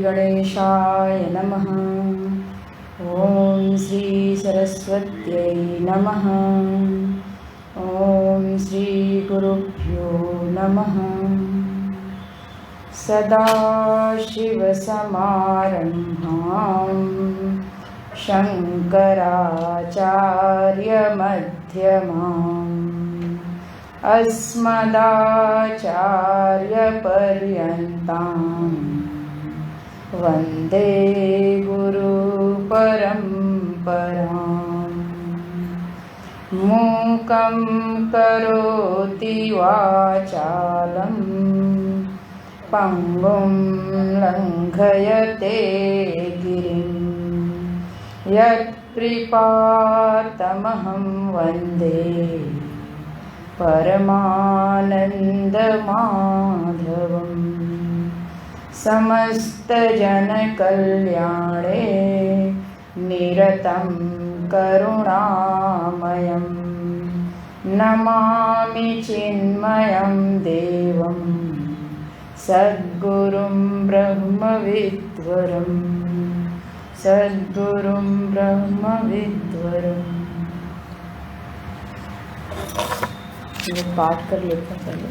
गणेशाय नमः। ॐ श्री सरस्वत्यै नमः। ॐ श्री गुरुभ्यो नमः। सदाशिवसमारम्भां शङ्कराचार्यमध्यमाम् अस्मदाचार्यपर्यन्तां वन्दे गुरुपरम्पराम्। मूकं करोति वाचालं पङ्गुं लङ्घयते गिरिं यत्कृपातमहं वन्दे परमानन्दमाधवम्। समस्तजनकल्याणे निरतं करुणामयं नमामि चिन्मयं देवं सद्गुरुं ब्रह्मविद्वरं सद्गुरुं ब्रह्मविद्वरम्। ये पाठ कर लेते हैं पहले।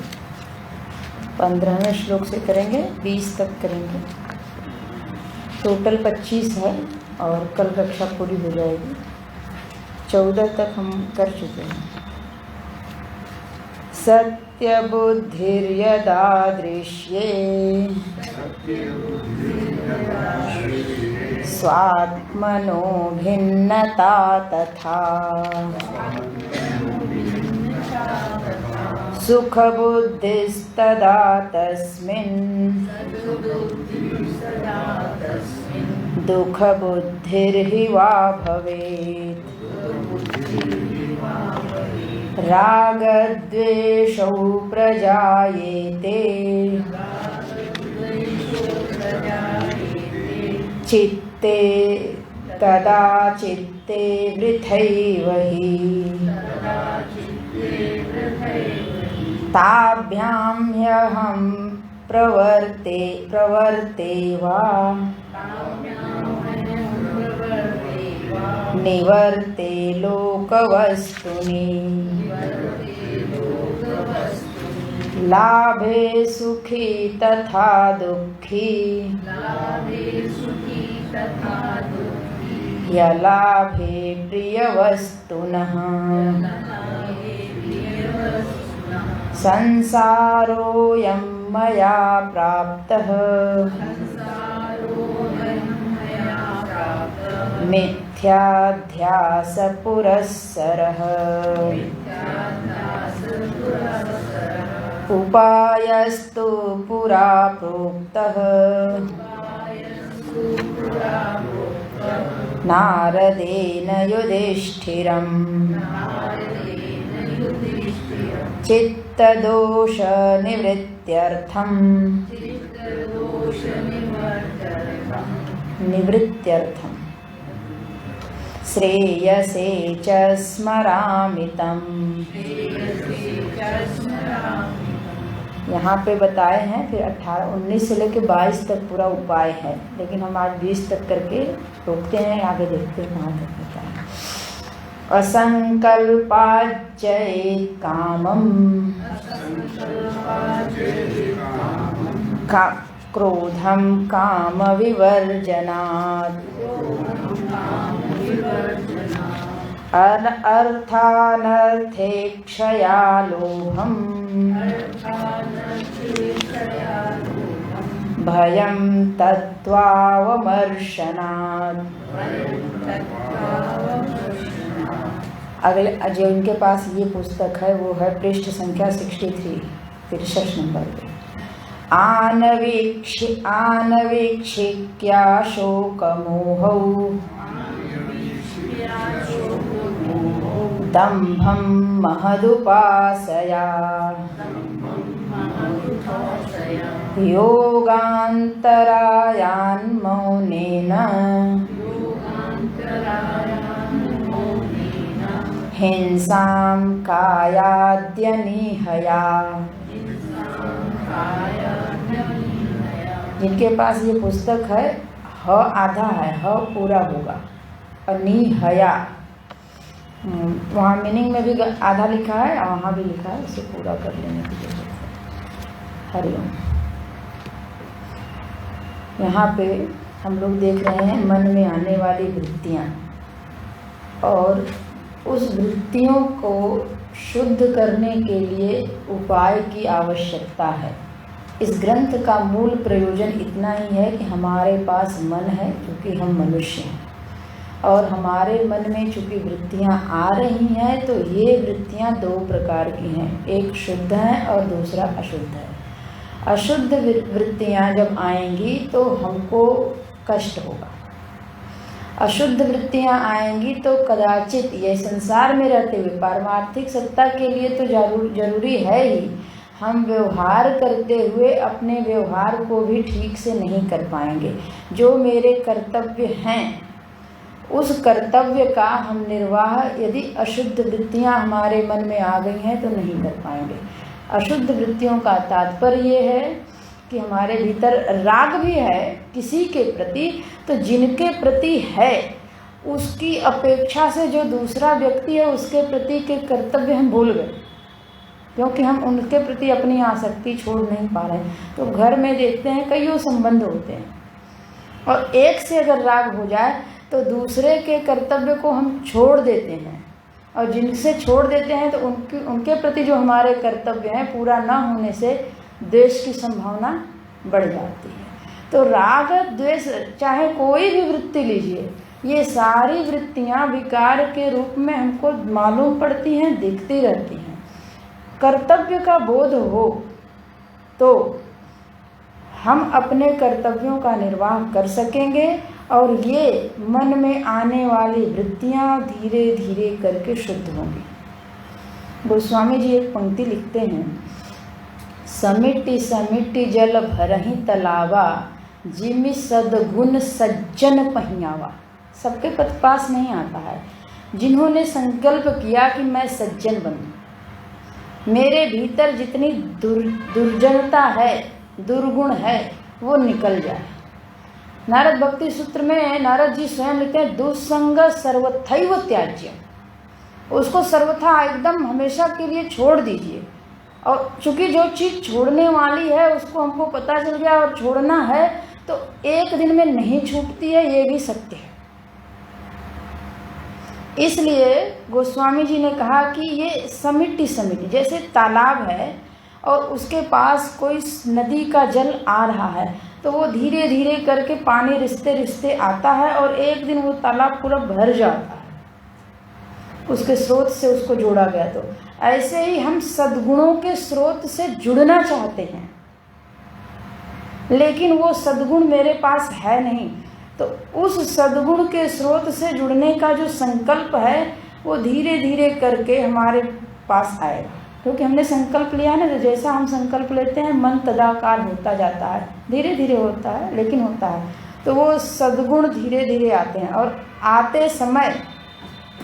15वें श्लोक से करेंगे, 20 तक करेंगे। टोटल 25 है और कल कक्षा पूरी हो जाएगी। 14 तक हम कर चुके हैं। सत्यबुद्धिर्यदा दृश्ये स्वात्मनो भिन्नता तथा सुखबुद्धिस्तदा तस्मिन् दुःखबुद्धिर्हि वा भवेत्। रागद्वेषौ प्रजायेते चित्ते तदा चित्ते वृथैव हि ताभ्यां ह्यहं प्रवर्ते वा निवर्ते लोकवस्तुनि। लाभे सुखी तथा दुःखी यलाभे प्रियवस्तुनः। संसारोऽयं मया प्राप्तः मिथ्याध्यासपुरस्सरः। उपायस्तु पुरा प्रोक्तः नारदेन युधिष्ठिरम्। चित्तदोषनिवृत्त्यर्थं श्रेयसे च स्मरामि तम्। यहाँ पे बताए हैं, फिर 19 से लेकर 22 तक पूरा उपाय है, लेकिन हम आज 20 तक करके रोकते हैं, आगे देखते हैं कहाँ तक होता है। असंकल्पाच्चेत् कामं क्रोधं कामविवर्जनात्। अर्थानर्थेक्षया लोभं भयं तत्त्वावमर्शनात्। अगले जो इनके पास ये पुस्तक है वो है पृष्ठ संख्या 63 नंबर पे। आनवीक्षिक्या शोकमोहौ दम्भं महदुपासया योगान्तरायान्मौनेन हिंसां कायाद्यनिहया जिनके पास ये पुस्तक है, ह आधा है, ह पूरा होगा। अनि हया, वहाँ मीनिंग में भी आधा लिखा है और वहाँ भी लिखा है, उसे पूरा कर लेने की जरूरत है। हरिओम। यहाँ पे हम लोग देख रहे हैं मन में आने वाली वृत्तियाँ, और उस वृत्तियों को शुद्ध करने के लिए उपाय की आवश्यकता है। इस ग्रंथ का मूल प्रयोजन इतना ही है कि हमारे पास मन है, क्योंकि हम मनुष्य हैं, और हमारे मन में चूँकि वृत्तियाँ आ रही हैं, तो ये वृत्तियाँ दो प्रकार की हैं, एक शुद्ध है और दूसरा अशुद्ध है। अशुद्ध वृत्तियाँ जब आएंगी तो हमको कष्ट होगा। अशुद्ध वृत्तियाँ आएंगी तो कदाचित ये संसार में रहते हुए पारमार्थिक सत्ता के लिए तो जरूरी है ही, हम व्यवहार करते हुए अपने व्यवहार को भी ठीक से नहीं कर पाएंगे। जो मेरे कर्तव्य हैं, उस कर्तव्य का हम निर्वाह यदि अशुद्ध वृत्तियाँ हमारे मन में आ गई हैं तो नहीं कर पाएंगे। अशुद्ध वृत्तियों का तात्पर्य ये है कि हमारे भीतर राग भी है किसी के प्रति, तो जिनके प्रति है उसकी अपेक्षा से जो दूसरा व्यक्ति है उसके प्रति के कर्तव्य हम भूल गए, क्योंकि हम उनके प्रति अपनी आसक्ति छोड़ नहीं पा रहे। तो घर में देखते हैं कईयों संबंध होते हैं, और एक से अगर राग हो जाए तो दूसरे के कर्तव्य को हम छोड़ देते हैं, और जिनसे छोड़ देते हैं तो उनके प्रति जो हमारे कर्तव्य हैं पूरा ना होने से द्वेष की संभावना बढ़ जाती है। तो राग द्वेष, चाहे कोई भी वृत्ति लीजिए, ये सारी वृत्तियाँ विकार के रूप में हमको मालूम पड़ती हैं, दिखती रहती हैं। कर्तव्य का बोध हो तो हम अपने कर्तव्यों का निर्वाह कर सकेंगे, और ये मन में आने वाली वृत्तियाँ धीरे धीरे करके शुद्ध होंगी। गोस्वामी जी एक पंक्ति लिखते हैं, समिट्टी समिट्टी जल भरहि तलावा, जिमि सद्गुण सज्जन पहियावा। सबके पास नहीं आता है। जिन्होंने संकल्प किया कि मैं सज्जन बनूं, मेरे भीतर जितनी दुर्जनता है, दुर्गुण है, वो निकल जाए। नारद भक्ति सूत्र में नारद जी स्वयं लिखते हैं, दुस्संग सर्वथैव त्याज्य। उसको सर्वथा एकदम हमेशा के लिए छोड़ दीजिए। और चूंकि जो चीज़ छोड़ने वाली है उसको हमको पता चल गया और छोड़ना है तो एक दिन में नहीं छूटती है, ये भी सत्य है। इसलिए गोस्वामी जी ने कहा कि ये समिट्टी समिट्टी, जैसे तालाब है और उसके पास कोई नदी का जल आ रहा है, तो वो धीरे धीरे करके पानी रिश्ते रिश्ते आता है और एक दिन वो तालाब पूरा भर जाता है, उसके स्रोत से उसको जोड़ा गया। तो ऐसे ही हम सद्गुणों के स्रोत से जुड़ना चाहते हैं, लेकिन वो सद्गुण मेरे पास है नहीं, तो उस सद्गुण के स्रोत से जुड़ने का जो संकल्प है वो धीरे धीरे करके हमारे पास आएगा, क्योंकि हमने संकल्प लिया ना। तो जैसा हम संकल्प लेते हैं मन तदाकार होता जाता है, धीरे धीरे होता है लेकिन होता है। तो वो सद्गुण धीरे धीरे आते हैं, और आते समय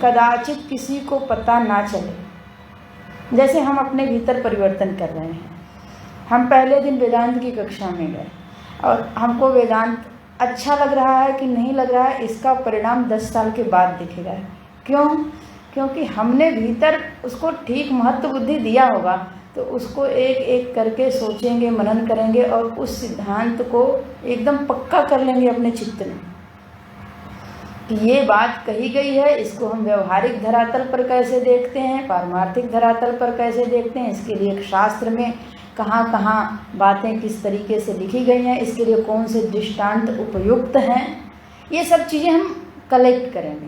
कदाचित किसी को पता ना चले। जैसे हम अपने भीतर परिवर्तन कर रहे हैं। हम पहले दिन वेदांत की कक्षा में गए और हमको वेदांत अच्छा लग रहा है कि नहीं लग रहा है, इसका परिणाम 10 साल के बाद दिखेगा। क्यों? क्योंकि हमने भीतर उसको ठीक महत्व बुद्धि दिया होगा, तो उसको एक एक करके सोचेंगे, मनन करेंगे और उस सिद्धांत को एकदम पक्का कर लेंगे अपने चित्त में कि ये बात कही गई है। इसको हम व्यवहारिक धरातल पर कैसे देखते हैं, पारमार्थिक धरातल पर कैसे देखते हैं, इसके लिए शास्त्र में कहाँ कहाँ बातें किस तरीके से लिखी गई हैं, इसके लिए कौन से दृष्टांत उपयुक्त हैं, ये सब चीज़ें हम कलेक्ट करेंगे।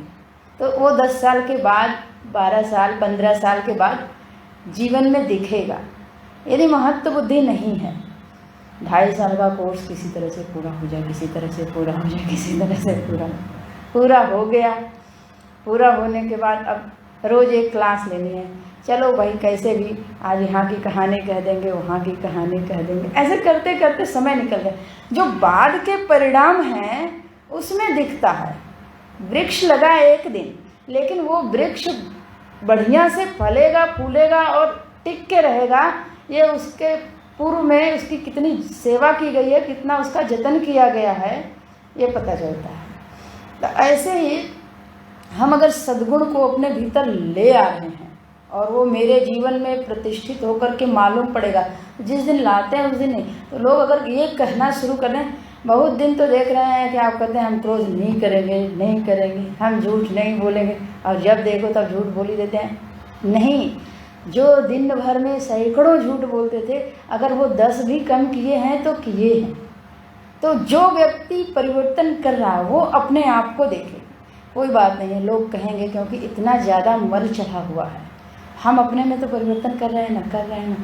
तो वो 10 साल के बाद, 12 साल, 15 साल के बाद जीवन में दिखेगा। यदि महत्व बुद्धि नहीं है, 2.5 साल का कोर्स किसी तरह से पूरा हो जाए, किसी तरह से पूरा हो जाए, किसी तरह से पूरा हो गया। पूरा होने के बाद अब रोज़ एक क्लास लेनी है, चलो भाई कैसे भी आज यहाँ की कहानी कह देंगे, वहाँ की कहानी कह देंगे, ऐसे करते करते समय निकल गया। जो बाद के परिणाम हैं उसमें दिखता है। वृक्ष लगा एक दिन, लेकिन वो वृक्ष बढ़िया से फलेगा, फूलेगा और टिक के रहेगा, ये उसके पूर्व में उसकी कितनी सेवा की गई है, कितना उसका जतन किया गया है, ये पता चलता है। तो ऐसे ही हम अगर सद्गुण को अपने भीतर ले आ रहे हैं और वो मेरे जीवन में प्रतिष्ठित होकर के मालूम पड़ेगा, जिस दिन लाते हैं उस दिन नहीं। तो लोग अगर ये कहना शुरू कर दें, बहुत दिन तो देख रहे हैं कि आप कहते हैं हम क्रोध नहीं करेंगे, नहीं करेंगे, हम झूठ नहीं बोलेंगे, और जब देखो तब झूठ बोल ही देते हैं। नहीं, जो दिन भर में सैकड़ों झूठ बोलते थे, अगर वो 10 भी कम किए हैं तो किए हैं। तो जो व्यक्ति परिवर्तन कर रहा है वो अपने आप को देखे, कोई बात नहीं है, लोग कहेंगे क्योंकि इतना ज़्यादा मल चढ़ा हुआ है, हम अपने में तो परिवर्तन कर रहे हैं ना, कर रहे हैं ना।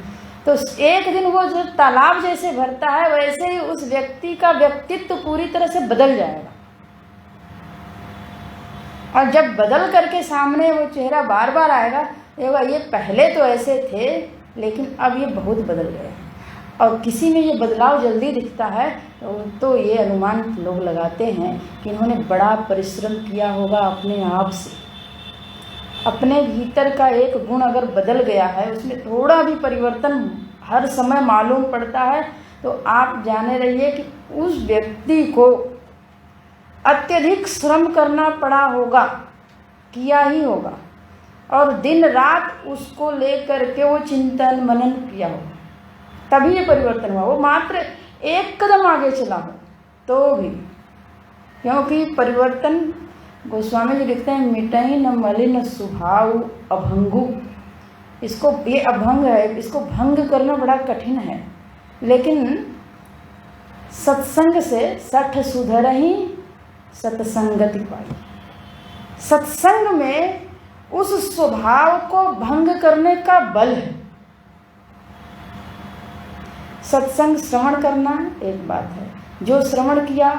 तो एक दिन वो जो तालाब जैसे भरता है, वैसे ही उस व्यक्ति का व्यक्तित्व पूरी तरह से बदल जाएगा। और जब बदल करके सामने वो चेहरा बार बार आएगा, ये पहले तो ऐसे थे लेकिन अब ये बहुत बदल गए हैं। और किसी में ये बदलाव जल्दी दिखता है तो ये अनुमान लोग लगाते हैं कि इन्होंने बड़ा परिश्रम किया होगा अपने आप से। अपने भीतर का एक गुण अगर बदल गया है, उसमें थोड़ा भी परिवर्तन हर समय मालूम पड़ता है, तो आप जाने रहिए कि उस व्यक्ति को अत्यधिक श्रम करना पड़ा होगा, किया ही होगा, और दिन रात उसको लेकर के वो चिंतन मनन किया होगा, तभी ये परिवर्तन हुआ। वो मात्र एक कदम आगे चला हो तो भी, क्योंकि परिवर्तन, गोस्वामी जी लिखते हैं, मिटई न मलिन स्वभाव अभंगु। इसको, ये अभंग है, इसको भंग करना बड़ा कठिन है, लेकिन सत्संग से सठ सुधरहि सत्संगति पाई। सत्संग में उस स्वभाव को भंग करने का बल है। सत्संग श्रवण करना एक बात है, जो श्रवण किया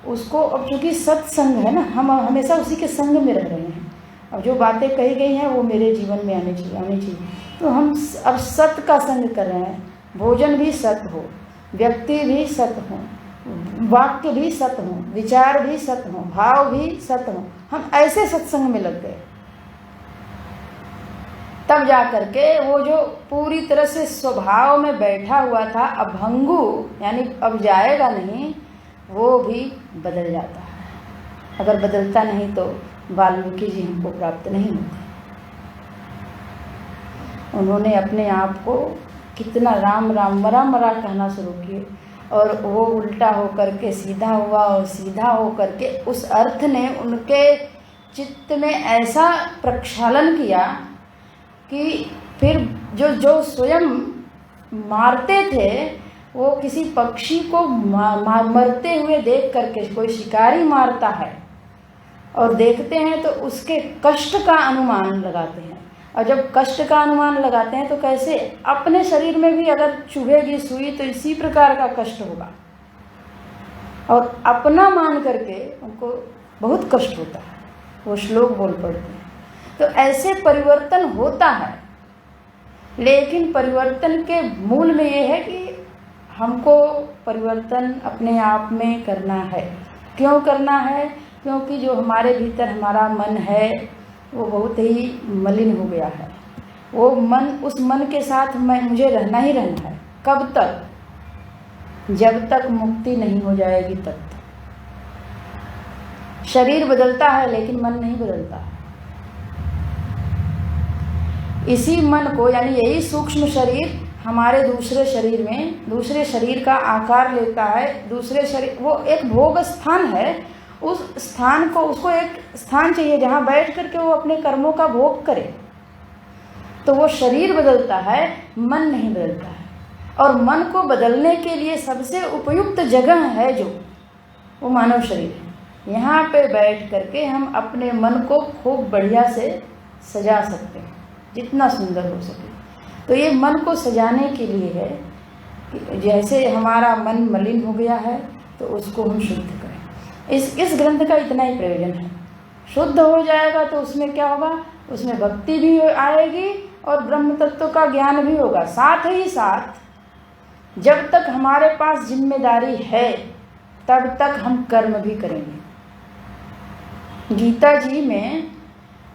उसको, अब चूंकि सत्संग है ना, हम हमेशा उसी के संग में रह रहे हैं, अब जो बातें कही गई हैं वो मेरे जीवन में आनी चाहिए। तो हम अब सत्य का संग कर रहे हैं, भोजन भी सत्य हो, व्यक्ति भी सत्य हो, वाक्य भी सत्य हो, विचार भी सत्य हो, भाव भी सत्य हो, हम ऐसे सत्संग में लग गए, तब जा करके वो जो पूरी तरह से स्वभाव में बैठा हुआ था अभंगु, यानी अब जाएगा नहीं, वो भी बदल जाता है। अगर बदलता नहीं तो वाल्मीकि जी हमको प्राप्त नहीं होते। उन्होंने अपने आप को कितना राम राम मरा मरा कहना शुरू किए, और वो उल्टा होकर के सीधा हुआ, और सीधा होकर के उस अर्थ ने उनके चित्त में ऐसा प्रक्षालन किया कि फिर जो स्वयं मारते थे, वो किसी पक्षी को मरते हुए देख करके, कोई शिकारी मारता है और देखते हैं तो उसके कष्ट का अनुमान लगाते हैं, और जब कष्ट का अनुमान लगाते हैं तो कैसे, अपने शरीर में भी अगर चुभेगी सुई तो इसी प्रकार का कष्ट होगा, और अपना मान करके उनको बहुत कष्ट होता है, वो श्लोक बोल पड़ते हैं। तो ऐसे परिवर्तन होता है, लेकिन परिवर्तन के मूल में ये है कि हमको परिवर्तन अपने आप में करना है। क्यों करना है? क्योंकि जो हमारे भीतर हमारा मन है वो बहुत ही मलिन हो गया है। वो मन, उस मन के साथ मुझे रहना ही रहना है। कब तक? जब तक मुक्ति नहीं हो जाएगी तब तक। शरीर बदलता है लेकिन मन नहीं बदलता है। इसी मन को, यानी यही सूक्ष्म शरीर हमारे दूसरे शरीर में, दूसरे शरीर का आकार लेता है। दूसरे शरीर, वो एक भोग स्थान है, उस स्थान को, उसको एक स्थान चाहिए जहाँ बैठ करके वो अपने कर्मों का भोग करे। तो वो शरीर बदलता है, मन नहीं बदलता है। और मन को बदलने के लिए सबसे उपयुक्त जगह है जो, वो मानव शरीर है। यहाँ पे बैठ करके हम अपने मन को खूब बढ़िया से सजा सकते हैं, जितना सुंदर हो सके। तो ये मन को सजाने के लिए है कि जैसे हमारा मन मलिन हो गया है तो उसको हम शुद्ध करें। इस ग्रंथ का इतना ही प्रयोजन है। शुद्ध हो जाएगा तो उसमें क्या होगा? उसमें भक्ति भी आएगी और ब्रह्म तत्व का ज्ञान भी होगा। साथ ही साथ जब तक हमारे पास जिम्मेदारी है तब तक हम कर्म भी करेंगे। गीता जी में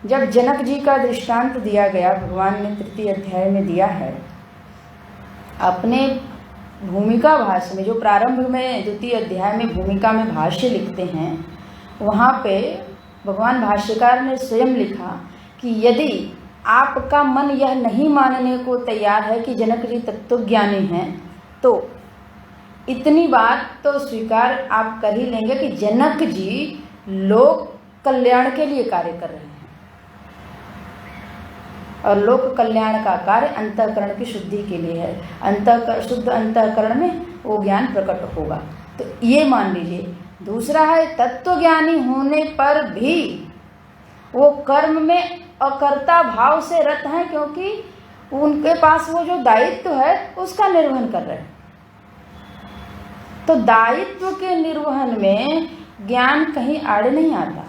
जब जनक जी का दृष्टांत दिया गया, भगवान ने 3 अध्याय में दिया है, अपने भूमिका भाष्य में, जो प्रारंभ में द्वितीय अध्याय में भूमिका में भाष्य लिखते हैं, वहाँ पे भगवान भाष्यकार ने स्वयं लिखा कि यदि आपका मन यह नहीं मानने को तैयार है कि जनक जी तत्वज्ञानी हैं, तो इतनी बात तो स्वीकार आप कर ही लेंगे कि जनक जी लोक कल्याण के लिए कार्य कर रहे हैं, और लोक कल्याण का कार्य अंतःकरण की शुद्धि के लिए है। शुद्ध अंतःकरण में वो ज्ञान प्रकट होगा, तो ये मान लीजिए। दूसरा है, तत्वज्ञानी होने पर भी वो कर्म में अकर्ता भाव से रत हैं, क्योंकि उनके पास वो जो दायित्व है उसका निर्वहन कर रहे हैं। तो दायित्व के निर्वहन में ज्ञान कहीं आड़े नहीं आता,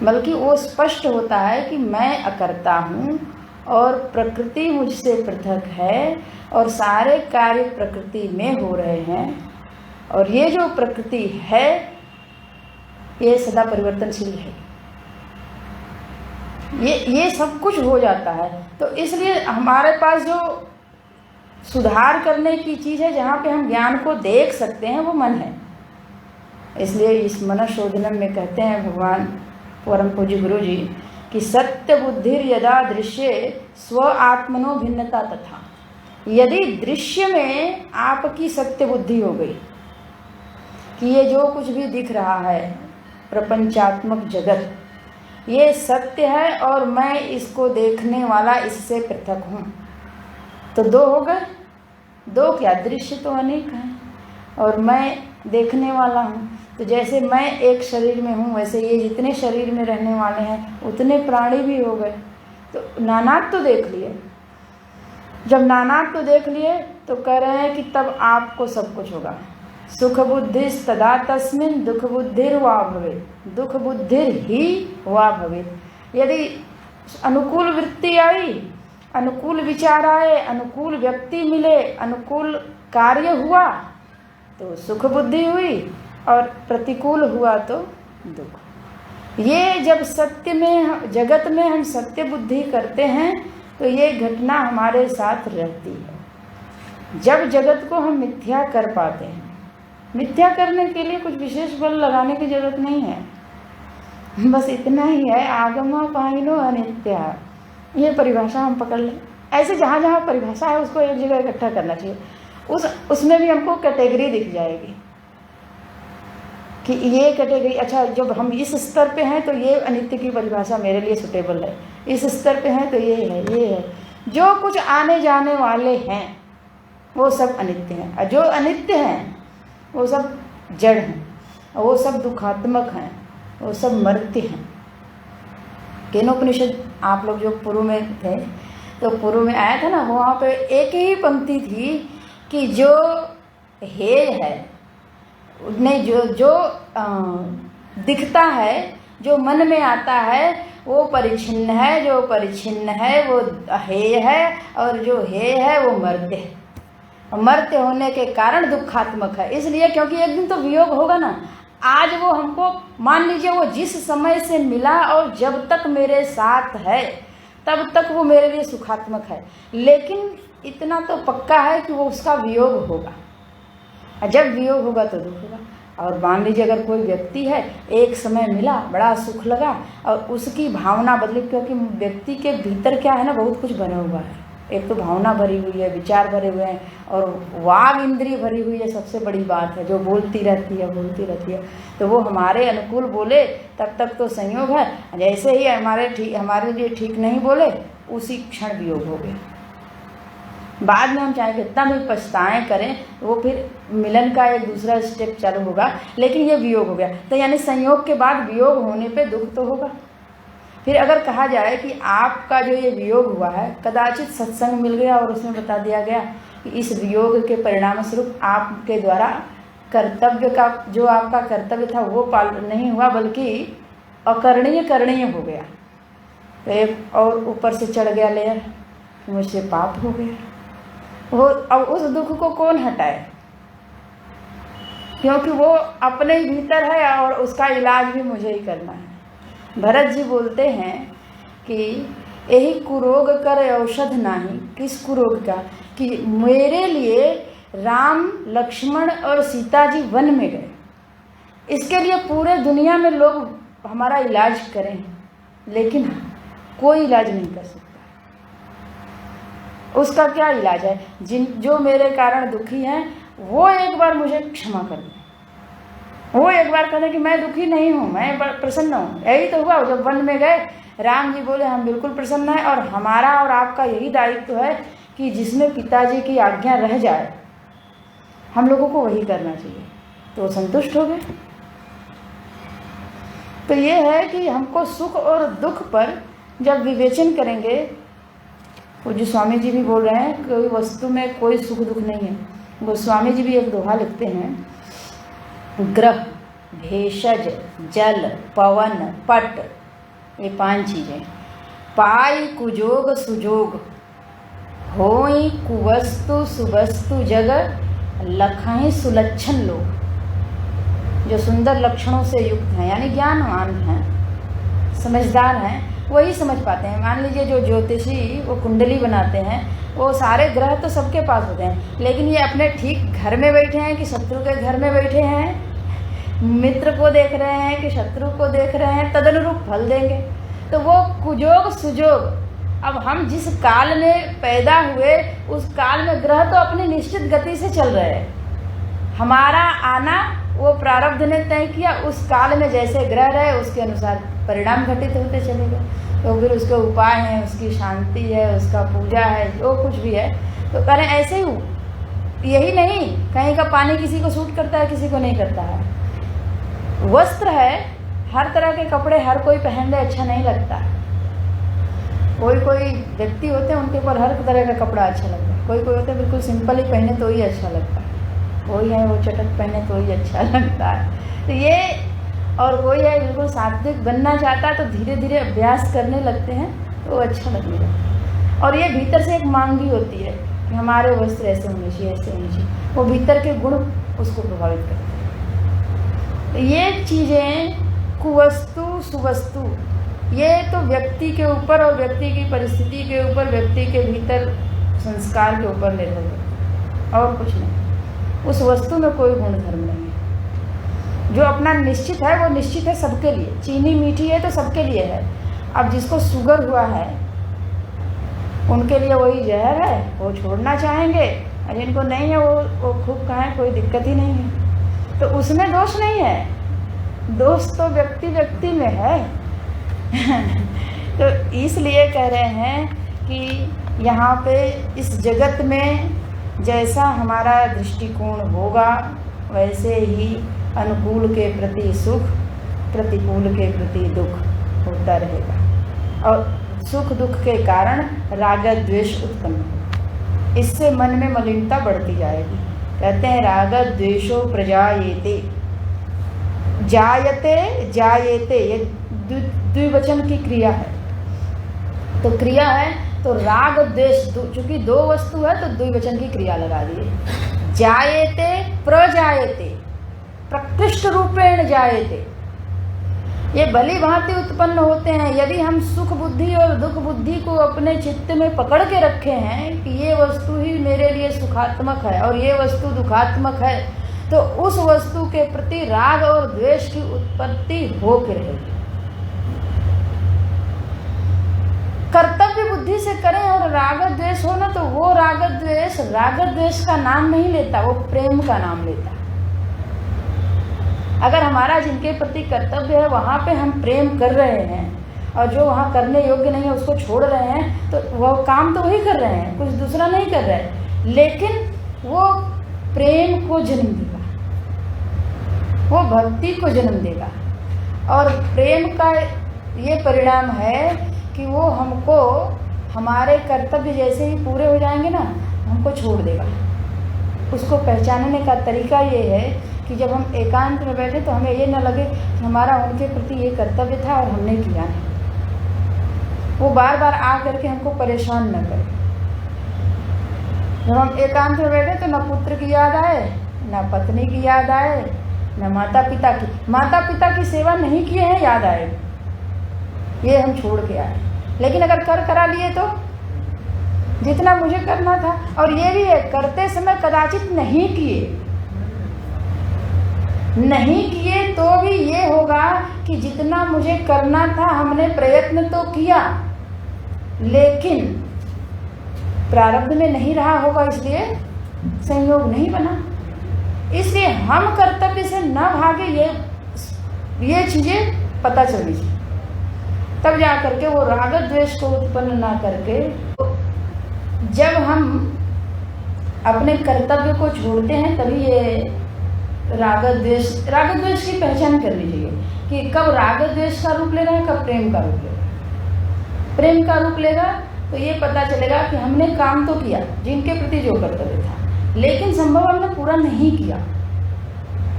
बल्कि वो स्पष्ट होता है कि मैं अकर्ता हूँ और प्रकृति मुझसे पृथक है और सारे कार्य प्रकृति में हो रहे हैं, और ये जो प्रकृति है ये सदा परिवर्तनशील है। ये सब कुछ हो जाता है। तो इसलिए हमारे पास जो सुधार करने की चीज़ है, जहाँ पे हम ज्ञान को देख सकते हैं, वो मन है। इसलिए इस मनशोधनम में कहते हैं भगवान परम पूज्य गुरु जी कि सत्य बुद्धिर यदा दृश्य स्व आत्मनो भिन्नता तथा। यदि दृश्य में आपकी सत्य बुद्धि हो गई कि ये जो कुछ भी दिख रहा है प्रपंचात्मक जगत ये सत्य है और मैं इसको देखने वाला इससे पृथक हूँ, तो दो हो गए। दो क्या, दृश्य तो अनेक हैं और मैं देखने वाला हूँ। तो जैसे मैं एक शरीर में हूँ, वैसे ये जितने शरीर में रहने वाले हैं उतने प्राणी भी हो गए। तो नानात्व तो देख लिए। जब नानात्व तो देख लिए तो कह रहे हैं कि तब आपको सब कुछ होगा। सुख बुद्धि तदा तस्मिन् दुख बुद्धिर वा भवेत्, दुख बुद्धिर ही वा भवेत्। यदि अनुकूल वृत्ति आई, अनुकूल विचार आए, अनुकूल व्यक्ति मिले, अनुकूल कार्य हुआ तो सुख बुद्धि हुई, और प्रतिकूल हुआ तो दुख। ये जब सत्य में, जगत में हम सत्य बुद्धि करते हैं तो ये घटना हमारे साथ रहती है। जब जगत को हम मिथ्या कर पाते हैं, मिथ्या करने के लिए कुछ विशेष बल लगाने की जरूरत नहीं है, बस इतना ही है, आगमा पाइनो अनित्या। ये परिभाषा हम पकड़ लें। ऐसे जहाँ जहाँ परिभाषा है उसको एक जगह इकट्ठा करना चाहिए। उसमें भी हमको कैटेगरी दिख जाएगी कि ये कैटेगरी, अच्छा जब हम इस स्तर पे हैं तो ये अनित्य की परिभाषा मेरे लिए सुटेबल है, इस स्तर पे हैं तो ये है। जो कुछ आने जाने वाले हैं वो सब अनित्य हैं, और जो अनित्य हैं वो सब जड़ हैं, वो सब दुखात्मक हैं, वो सब मर्त्य हैं। केनोपनिषद आप लोग जो पूर्व में थे तो पूर्व में आया था ना, वहाँ पे एक ही पंक्ति थी कि जो हेय है, नहीं जो दिखता है, जो मन में आता है वो परिच्छिन्न है, जो परिच्छिन्न है वो हेय है, और जो हेय है वो मर्त्य है। मर्त्य होने के कारण दुखात्मक है। इसलिए क्योंकि एक दिन तो वियोग होगा ना। आज वो हमको, मान लीजिए वो जिस समय से मिला और जब तक मेरे साथ है तब तक वो मेरे लिए सुखात्मक है, लेकिन इतना तो पक्का है कि वो उसका वियोग होगा, और जब वियोग होगा तो दुख होगा। और मान लीजिए अगर कोई व्यक्ति है, एक समय मिला, बड़ा सुख लगा और उसकी भावना बदली, क्योंकि व्यक्ति के भीतर क्या है ना, बहुत कुछ बना हुआ है। एक तो भावना भरी हुई है, विचार भरे हुए हैं, और वाग इंद्रिय भरी हुई है। सबसे बड़ी बात है जो बोलती रहती है। तो वो हमारे अनुकूल बोले तब तक तो संयोग है, जैसे ही हमारे लिए ठीक नहीं बोले उसी क्षण वियोग हो गया। बाद में हम चाहे कितना भी पछताएं करें वो फिर मिलन का एक दूसरा स्टेप चालू होगा, लेकिन ये वियोग हो गया। तो यानी संयोग के बाद वियोग होने पे दुख तो होगा। फिर अगर कहा जाए कि आपका जो ये वियोग हुआ है, कदाचित सत्संग मिल गया और उसमें बता दिया गया कि इस वियोग के परिणाम स्वरूप आपके द्वारा कर्तव्य का, जो आपका कर्तव्य था वो पालन नहीं हुआ, बल्कि करणीय हो गया, तो एक और ऊपर से चढ़ गया लेयर, मुझसे पाप हो गया। वो अब उस दुख को कौन हटाए, क्योंकि वो अपने ही भीतर है और उसका इलाज भी मुझे ही करना है। भरत जी बोलते हैं कि यही कुरोग कर औषध नाही। किस कुरोग का? कि मेरे लिए राम लक्ष्मण और सीता जी वन में गए, इसके लिए पूरे दुनिया में लोग हमारा इलाज करें, लेकिन कोई इलाज नहीं कर सकता। उसका क्या इलाज है? जो मेरे कारण दुखी हैं वो एक बार मुझे क्षमा कर दें, वो एक बार कह दें कि मैं दुखी नहीं हूँ, मैं प्रसन्न हूँ। यही तो हुआ जब वन में गए, राम जी बोले हम बिल्कुल प्रसन्न हैं, और हमारा और आपका यही दायित्व है कि जिसमें पिताजी की आज्ञा रह जाए हम लोगों को वही करना चाहिए। तो वो संतुष्ट हो गए। तो ये है कि हमको सुख और दुख पर जब विवेचन करेंगे, पूज्य स्वामी जी भी बोल रहे हैं कोई वस्तु में कोई सुख दुख नहीं है। गोस्वामी जी भी एक दोहा लिखते हैं, ग्रह, भेषज, जल, पवन, पट, ये 5 चीजें पाई कुजोग सुजोग, होई कुवस्तु सुवस्तु जग, लखाई सुलक्षण लोग। जो सुंदर लक्षणों से युक्त हैं, यानी ज्ञानवान हैं, समझदार हैं, वही समझ पाते हैं। मान लीजिए जो ज्योतिषी वो कुंडली बनाते हैं, वो सारे ग्रह तो सबके पास होते हैं, लेकिन ये अपने ठीक घर में बैठे हैं कि शत्रु के घर में बैठे हैं, मित्र को देख रहे हैं कि शत्रु को देख रहे हैं, तदनुरूप फल देंगे। तो वो कुजोग सुजोग, अब हम जिस काल में पैदा हुए उस काल में ग्रह तो अपनी निश्चित गति से चल रहे हैं। हमारा आना वो प्रारब्ध ने तय किया, उस काल में जैसे ग्रह रहे उसके अनुसार परिणाम घटित होते चले गए। तो फिर उसके उपाय हैं, उसकी शांति है, उसका पूजा है, जो कुछ भी है तो करें ऐसे ही। यही नहीं, कहीं का पानी किसी को सूट करता है, किसी को नहीं करता है। वस्त्र है, हर तरह के कपड़े हर कोई पहन ले अच्छा नहीं लगता। कोई कोई व्यक्ति होते हैं उनके ऊपर हर तरह का कपड़ा अच्छा लगता है, कोई कोई होते हैं बिल्कुल सिंपल ही पहने तो ही अच्छा लगता है, कोई है वो चटक पहने तो ही अच्छा लगता है। तो ये, और कोई है बिल्कुल सात्विक बनना चाहता है तो धीरे धीरे अभ्यास करने लगते हैं तो वो अच्छा लगने लगता है। और ये भीतर से एक मांग भी होती है कि हमारे वस्त्र ऐसे होने चाहिए, ऐसे होने चाहिए, वो भीतर के गुण उसको प्रभावित करते हैं। तो ये चीज़ें कुवस्तु सुवस्तु, ये तो व्यक्ति के ऊपर और व्यक्ति की परिस्थिति के ऊपर, व्यक्ति के भीतर संस्कार के ऊपर निर्भर है और कुछ नहीं। उस वस्तु में कोई गुण धर्म नहीं है। जो अपना निश्चित है वो निश्चित है सबके लिए। चीनी मीठी है तो सबके लिए है। अब जिसको शुगर हुआ है उनके लिए वही जहर है, वो छोड़ना चाहेंगे, और जिनको नहीं है वो खूब खाएं, कोई दिक्कत ही नहीं है। तो उसमें दोष नहीं है, दोष तो व्यक्ति व्यक्ति में है। तो इसलिए कह रहे हैं कि यहाँ पे इस जगत में जैसा हमारा दृष्टिकोण होगा वैसे ही अनुकूल के प्रति सुख, प्रतिकूल के प्रति दुख होता रहेगा, और सुख दुख के कारण राग द्वेष उत्पन्न होगा। इससे मन में मलिनता बढ़ती जाएगी। कहते हैं राग द्वेषो प्रजायेते, जायते जायेते, ये द्विवचन की क्रिया है। तो क्रिया है तो राग द्वेष, चूंकि दो वस्तु है तो द्विवचन की क्रिया लगा दिए। जायेते प्रजायते, प्रकृष्ट रूपेण जायते, ये भली भांति उत्पन्न होते हैं। यदि हम सुख बुद्धि और दुख बुद्धि को अपने चित्त में पकड़ के रखे हैं कि ये वस्तु ही मेरे लिए सुखात्मक है और ये वस्तु दुखात्मक है, तो उस वस्तु के प्रति राग और द्वेष की उत्पत्ति हो के रहेगी। कर्तव्य बुद्धि से करें और राग द्वेष हो ना, तो वो राग द्वेष का नाम नहीं लेता, वो प्रेम का नाम लेता। अगर हमारा जिनके प्रति कर्तव्य है वहाँ पे हम प्रेम कर रहे हैं और जो वहाँ करने योग्य नहीं है उसको छोड़ रहे हैं, तो वह काम तो वही कर रहे हैं, कुछ दूसरा नहीं कर रहे हैं, लेकिन वो प्रेम को जन्म देगा, वो भक्ति को जन्म देगा। और प्रेम का ये परिणाम है कि वो हमको हमारे कर्तव्य जैसे ही पूरे हो जाएंगे ना, हमको छोड़ देगा। उसको पहचानने का तरीका ये है कि जब हम एकांत में बैठे तो हमें ये न लगे कि हमारा उनके प्रति ये कर्तव्य था और हमने किया नहीं। वो बार बार आ करके हमको परेशान न करे। जब हम एकांत में बैठे तो न पुत्र की याद आए, न पत्नी की याद आए, न माता पिता की। माता पिता की सेवा नहीं किए हैं याद आए, ये हम छोड़ के आए। लेकिन अगर करा लिए तो जितना मुझे करना था, और ये भी है करते समय कदाचित नहीं किए तो भी ये होगा कि जितना मुझे करना था हमने प्रयत्न तो किया, लेकिन प्रारब्ध में नहीं रहा होगा, इसलिए संयोग नहीं बना। इसलिए हम कर्तव्य से न भागे, ये चीजें पता चलनी चाहिए, तब जा करके वो राग द्वेष को उत्पन्न ना करके, जब हम अपने कर्तव्य को छोड़ते हैं तभी ये राग द्वेष की पहचान करनी चाहिए कि कब राग द्वेष का रूप लेगा, कब प्रेम का रूप लेगा। प्रेम का रूप लेगा तो ये पता चलेगा कि हमने काम तो किया जिनके प्रति जो कर्तव्य था, लेकिन संभव हमने पूरा नहीं किया,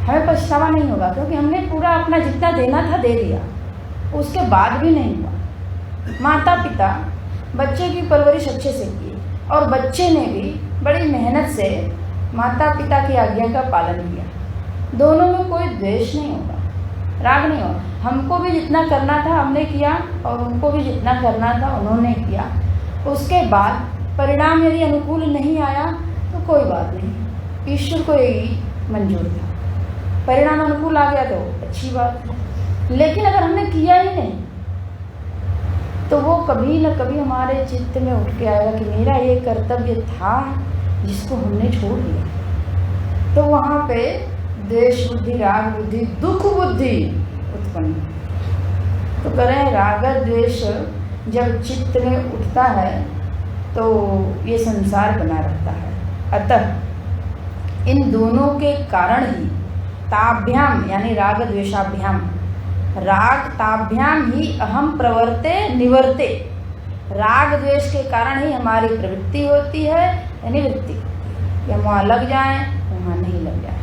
हमें पछतावा नहीं होगा, क्योंकि हमने पूरा अपना जितना देना था दे दिया, उसके बाद भी नहीं हुआ। माता पिता बच्चे की परवरिश अच्छे से की और बच्चे ने भी बड़ी मेहनत से माता पिता की आज्ञा का पालन किया, दोनों में कोई द्वेष नहीं होगा, राग नहीं होगा। हमको भी जितना करना था हमने किया और उनको भी जितना करना था उन्होंने किया। उसके बाद परिणाम यदि अनुकूल नहीं आया तो कोई बात नहीं, ईश्वर को यही मंजूर था। परिणाम अनुकूल आ गया तो अच्छी बात है, लेकिन अगर हमने किया ही नहीं तो वो कभी न कभी हमारे चित्त में उठ के आएगा कि मेरा ये कर्तव्य था जिसको हमने छोड़ दिया। तो वहाँ पे द्वेष बुद्धि, राग बुद्धि, दुख बुद्धि उत्पन्न। तो करें राग द्वेष जब चित्त में उठता है तो ये संसार बना रहता है। अतः इन दोनों के कारण ही ताभ्याम यानी राग द्वेषाभ्याम, राग ताभ्याम ही अहम प्रवर्ते निवर्ते, राग द्वेष के कारण ही हमारी प्रवृत्ति होती है या निवृत्ति, कि हम वहाँ लग जाएं वहाँ नहीं लग जाएं।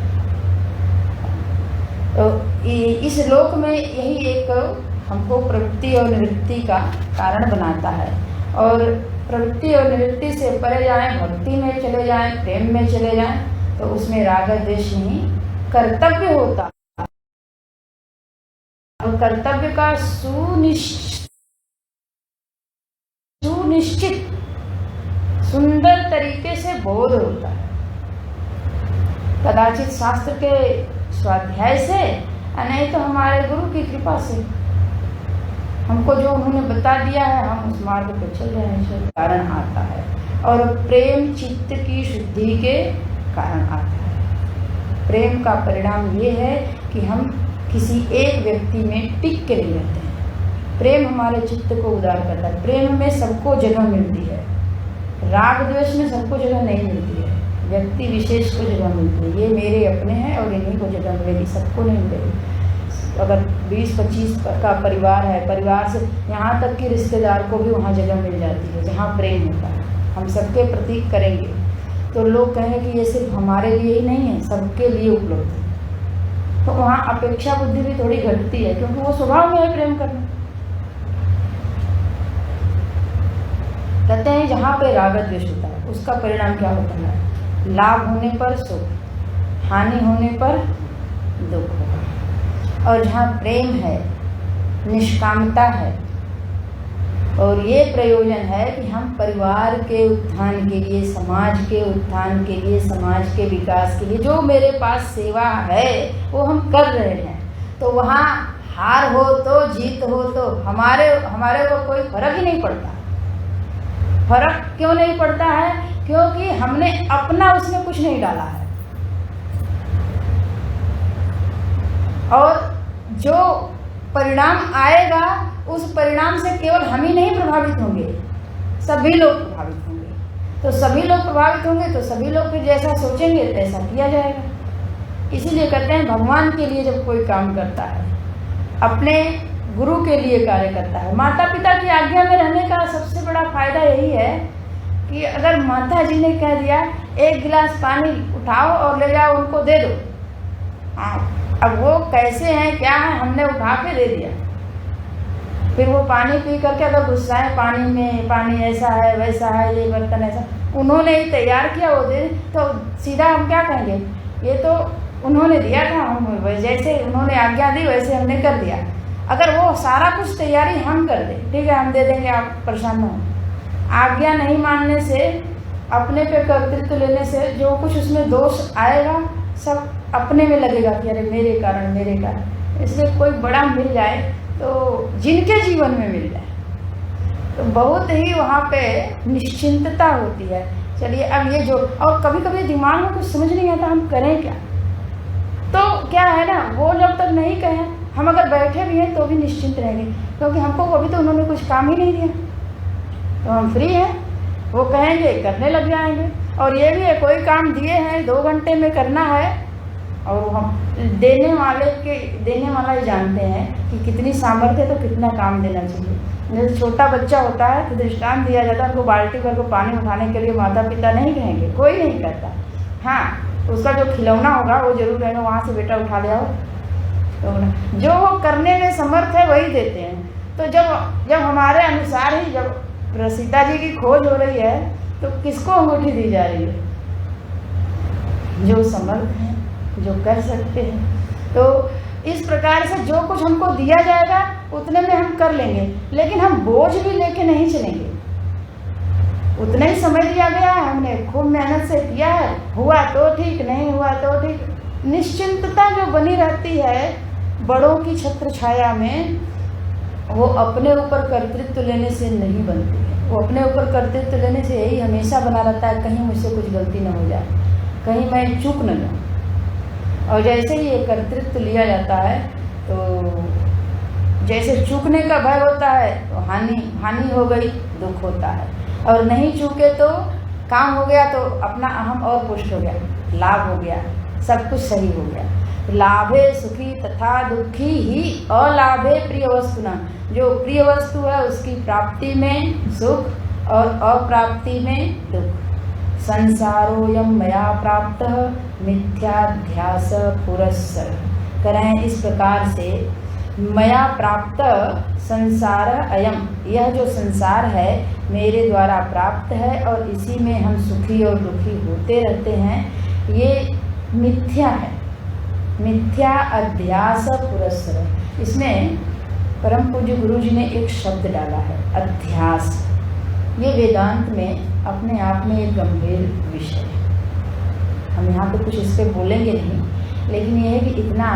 तो इस लोक में यही एक हमको प्रवृत्ति और निवृत्ति का कारण बनाता है, और प्रवृत्ति और निवृत्ति से परे जाएं, भक्ति में चले जाएं, प्रेम में चले जाएं, तो उसमें राग द्वेष नहीं, कर्तव्य होता। कर्तव्य का सुनिश्चित सुंदर तरीके से बोध होता है, कदाचित शास्त्र के स्वाध्याय से, नहीं तो हमारे गुरु की कृपा से हमको जो उन्होंने बता दिया है हम उस मार्ग पर चल रहे हैं, कारण आता है। और प्रेम चित्त की शुद्धि के कारण आता है। प्रेम का परिणाम ये है कि हम किसी एक व्यक्ति में टिक के नहीं रहते हैं। प्रेम हमारे चित्त को उदार करता है। प्रेम में सबको जगह मिलती है, राग द्वेष में सबको जगह नहीं मिलती है, व्यक्ति विशेष को जगह मिलती है। ये मेरे अपने हैं और इन्हीं को जगह मिलेगी, सबको नहीं मिलेगी। अगर 20-25 का परिवार है, परिवार से यहाँ तक कि रिश्तेदार को भी वहाँ जगह मिल जाती है जहाँ प्रेम होता है। हम सबके प्रति करेंगे तो लोग कहें कि ये सिर्फ हमारे लिए ही नहीं है, सबके लिए उपलब्ध है। तो वहाँ अपेक्षा बुद्धि भी थोड़ी घटती है, क्योंकि वो स्वभाव में है प्रेम करना। कहते हैं जहाँ पे राग द्वेष होता है उसका परिणाम क्या होता है? लाभ होने पर सुख, हानि होने पर दुख होगा। और जहाँ प्रेम है, निष्कामता है, और ये प्रयोजन है कि हम परिवार के उत्थान के लिए, समाज के उत्थान के लिए, समाज के विकास के लिए जो मेरे पास सेवा है वो हम कर रहे हैं, तो वहाँ हार हो तो जीत हो तो हमारे को कोई फर्क ही नहीं पड़ता। फर्क क्यों नहीं पड़ता है? क्योंकि हमने अपना उसमें कुछ नहीं डाला है, और जो परिणाम आएगा उस परिणाम से केवल हम ही नहीं प्रभावित होंगे, सभी लोग प्रभावित होंगे। तो सभी लोग प्रभावित होंगे तो सभी लोग फिर जैसा सोचेंगे ऐसा किया जाएगा। इसीलिए कहते हैं भगवान के लिए जब कोई काम करता है, अपने गुरु के लिए कार्य करता है, माता पिता की आज्ञा में रहने का सबसे बड़ा फायदा यही है कि अगर माता जी ने कह दिया 1 गिलास पानी उठाओ और ले जाओ उनको दे दो, अब वो कैसे हैं क्या है हमने उठा के दे दिया, फिर वो पानी पी करके अगर गुस्सा है पानी में, पानी ऐसा है वैसा है, ये बर्तन ऐसा, उन्होंने ही तैयार किया वो दे, तो सीधा हम क्या कहेंगे? ये तो उन्होंने दिया था, हम जैसे उन्होंने आज्ञा दी वैसे हमने कर दिया। अगर वो सारा कुछ तैयारी हम कर दें, ठीक है हम दे देंगे, आप परेशान न हो। आज्ञा नहीं मानने से, अपने पे कर्तृत्व लेने से जो कुछ उसमें दोष आएगा सब अपने में लगेगा कि अरे मेरे कारण। इसलिए कोई बड़ा मिल जाए तो जिनके जीवन में मिल जाए तो बहुत ही वहाँ पे निश्चिंतता होती है। चलिए अब ये जो, और कभी कभी दिमाग में कुछ समझ नहीं आता हम करें क्या, तो क्या है ना, वो जब तक नहीं कहें, हम अगर बैठे भी हैं तो भी निश्चिंत रहेंगे, क्योंकि हमको अभी तो उन्होंने कुछ काम ही नहीं दिया, तो हम फ्री हैं। वो कहेंगे करने लग जाएंगे। और ये भी है, कोई काम दिए हैं 2 घंटे में करना है, और हम देने वाला ही जानते हैं कि कितनी सामर्थ्य है तो कितना काम देना चाहिए। जैसे छोटा बच्चा होता है तो दृष्टांत दिया जाता है, उनको बाल्टी भर को पानी उठाने के लिए माता पिता नहीं कहेंगे, कोई नहीं करता। हाँ, उसका जो खिलौना होगा वो जरूर कहेंगे वहाँ से बेटा उठा ले आओ। तो जो वो करने में समर्थ है वही देते हैं। तो जब हमारे अनुसार ही जब सीता जी की खोज हो रही है तो किसको अंगूठी दी जा रही है? जो समर्थ हैं, जो कर सकते हैं। तो इस प्रकार से जो कुछ हमको दिया जाएगा उतने में हम कर लेंगे, लेकिन हम बोझ भी लेके नहीं चलेंगे। उतना ही समय दिया गया है, हमने खूब मेहनत से किया है, हुआ तो ठीक, नहीं हुआ तो ठीक। निश्चिंतता जो बनी रहती है बड़ों की छत्र छाया में, वो अपने ऊपर कर्तृत्व लेने से नहीं बनती है। वो अपने ऊपर कर्तृत्व लेने से यही हमेशा बना रहता है, कहीं मुझसे कुछ गलती न हो जाए, कहीं मैं चूक न जाऊँ। और जैसे ही ये कर्तृत्व लिया जाता है तो जैसे चूकने का भय होता है तो हानि हो गई, दुख होता है। और नहीं चूके तो काम हो गया, तो अपना अहम और पुष्ट हो गया, लाभ हो गया, सब कुछ सही हो गया। लाभे सुखी तथा दुखी ही अलाभे प्रिय वस्तु न। जो प्रिय वस्तु है उसकी प्राप्ति में सुख और अप्राप्ति में दुख। संसारोऽयं मया प्राप्तः मिथ्याध्यास पुरस्सर। करें इस प्रकार से, मया प्राप्त संसार अयम, यह जो संसार है मेरे द्वारा प्राप्त है और इसी में हम सुखी और दुखी होते रहते हैं, ये मिथ्या है। मिथ्या अध्यास पुरस्सर। इसमें परम पूज्य गुरु जी ने एक शब्द डाला है, अध्यास। ये वेदांत में अपने आप में एक गंभीर विषय है। हम यहाँ पे कुछ इस पर बोलेंगे नहीं, लेकिन यह है कि इतना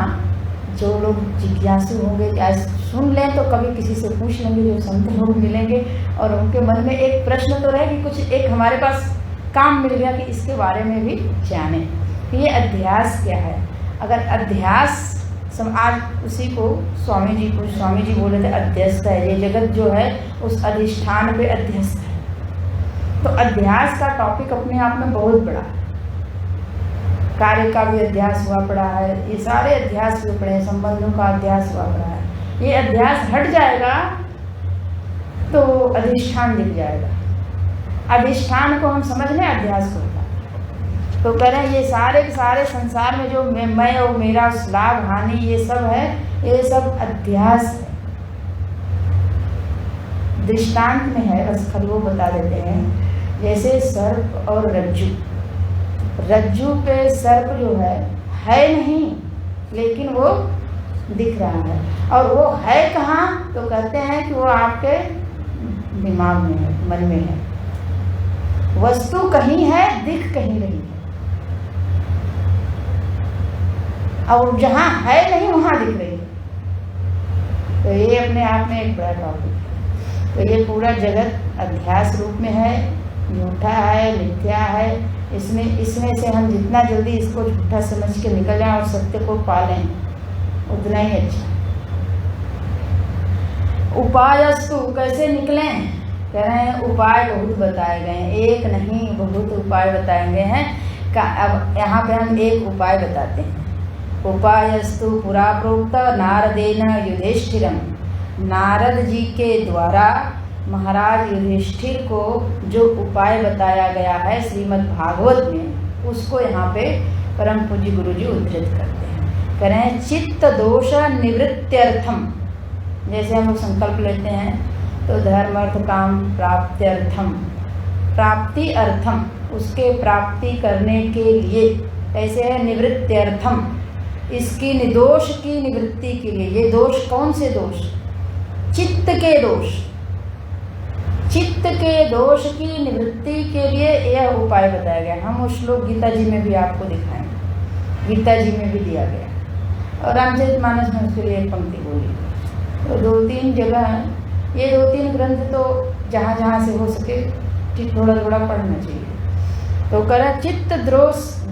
जो लोग जिज्ञासु होंगे, चाहे सुन लें तो कभी किसी से पूछ लेंगे, जो संत लोग मिलेंगे और उनके मन में एक प्रश्न तो रहे कि कुछ एक हमारे पास काम मिल गया कि इसके बारे में भी जाने कि ये अध्यास क्या है। अगर अध्यास आज उसी को स्वामी जी बोले थे अध्यस्त है, ये जगत जो है उस अधिष्ठान पे अध्यस्त है। तो अध्यास का टॉपिक अपने आप में बहुत बड़ा है। कार्य का भी अध्यास हुआ पड़ा है, ये सारे अध्यास हुए पड़े हैं, संबंधों का अध्यास हुआ पड़ा है। ये अध्यास हट जाएगा तो अधिष्ठान दिख जाएगा। अधिष्ठान को हम समझ लें, अध्यास को। तो कह रहे हैं ये सारे के सारे संसार में जो मैं और मेरा लाभ हानि ये सब है, ये सब अध्यास है। दृष्टांत में है, बस खल वो बता देते हैं। जैसे सर्प और रज्जू पे सर्प जो है नहीं, लेकिन वो दिख रहा है। और वो है कहाँ? तो कहते हैं कि वो आपके दिमाग में है, मन में है। वस्तु कहीं है, दिख कहीं रही है, और जहाँ है नहीं वहाँ दिख रही है। तो ये अपने आप में एक बड़ा टॉपिक है। तो ये पूरा जगत अध्यास रूप में है, झूठा है, मिथ्या है। इसमें से हम जितना जल्दी इसको झूठा समझ के निकल जाएं और सत्य को पालें उतना ही अच्छा। उपायस्तु, कैसे निकलें? कह रहे हैं उपाय बहुत बताए गए हैं, एक नहीं बहुत उपाय बताए गए हैं। अब यहाँ पे हम एक उपाय बताते हैं। उपायस्तु पुरा प्रोक्त नारदेन युधिष्ठिरम। नारद जी के द्वारा महाराज युधिष्ठिर को जो उपाय बताया गया है श्रीमद् भागवत में, उसको यहाँ पे परम पूज्य गुरु जी उद्धृत करते हैं। कह रहे हैं चित्त दोष निवृत्त्यर्थम। जैसे हम लोग संकल्प लेते हैं तो धर्म अर्थ काम प्राप्त्यर्थम, प्राप्ति अर्थम, उसके प्राप्ति करने के लिए। ऐसे है निवृत्त्यर्थम, इसकी निर्दोष की निवृत्ति के लिए, ये दोष कौन से दोष? चित्त के दोष। चित्त के दोष की निवृत्ति के लिए यह उपाय बताया गया। हम उस श्लोक गीता जी में भी आपको दिखाएंगे, गीता जी में भी दिया गया और रामचरितमानस में उसके लिए एक पंक्ति बोली। तो 2-3 जगह है, ये 2-3 ग्रंथ तो जहाँ जहाँ से हो सके थोड़ा थोड़ा पढ़ना चाहिए। तो करा चित्त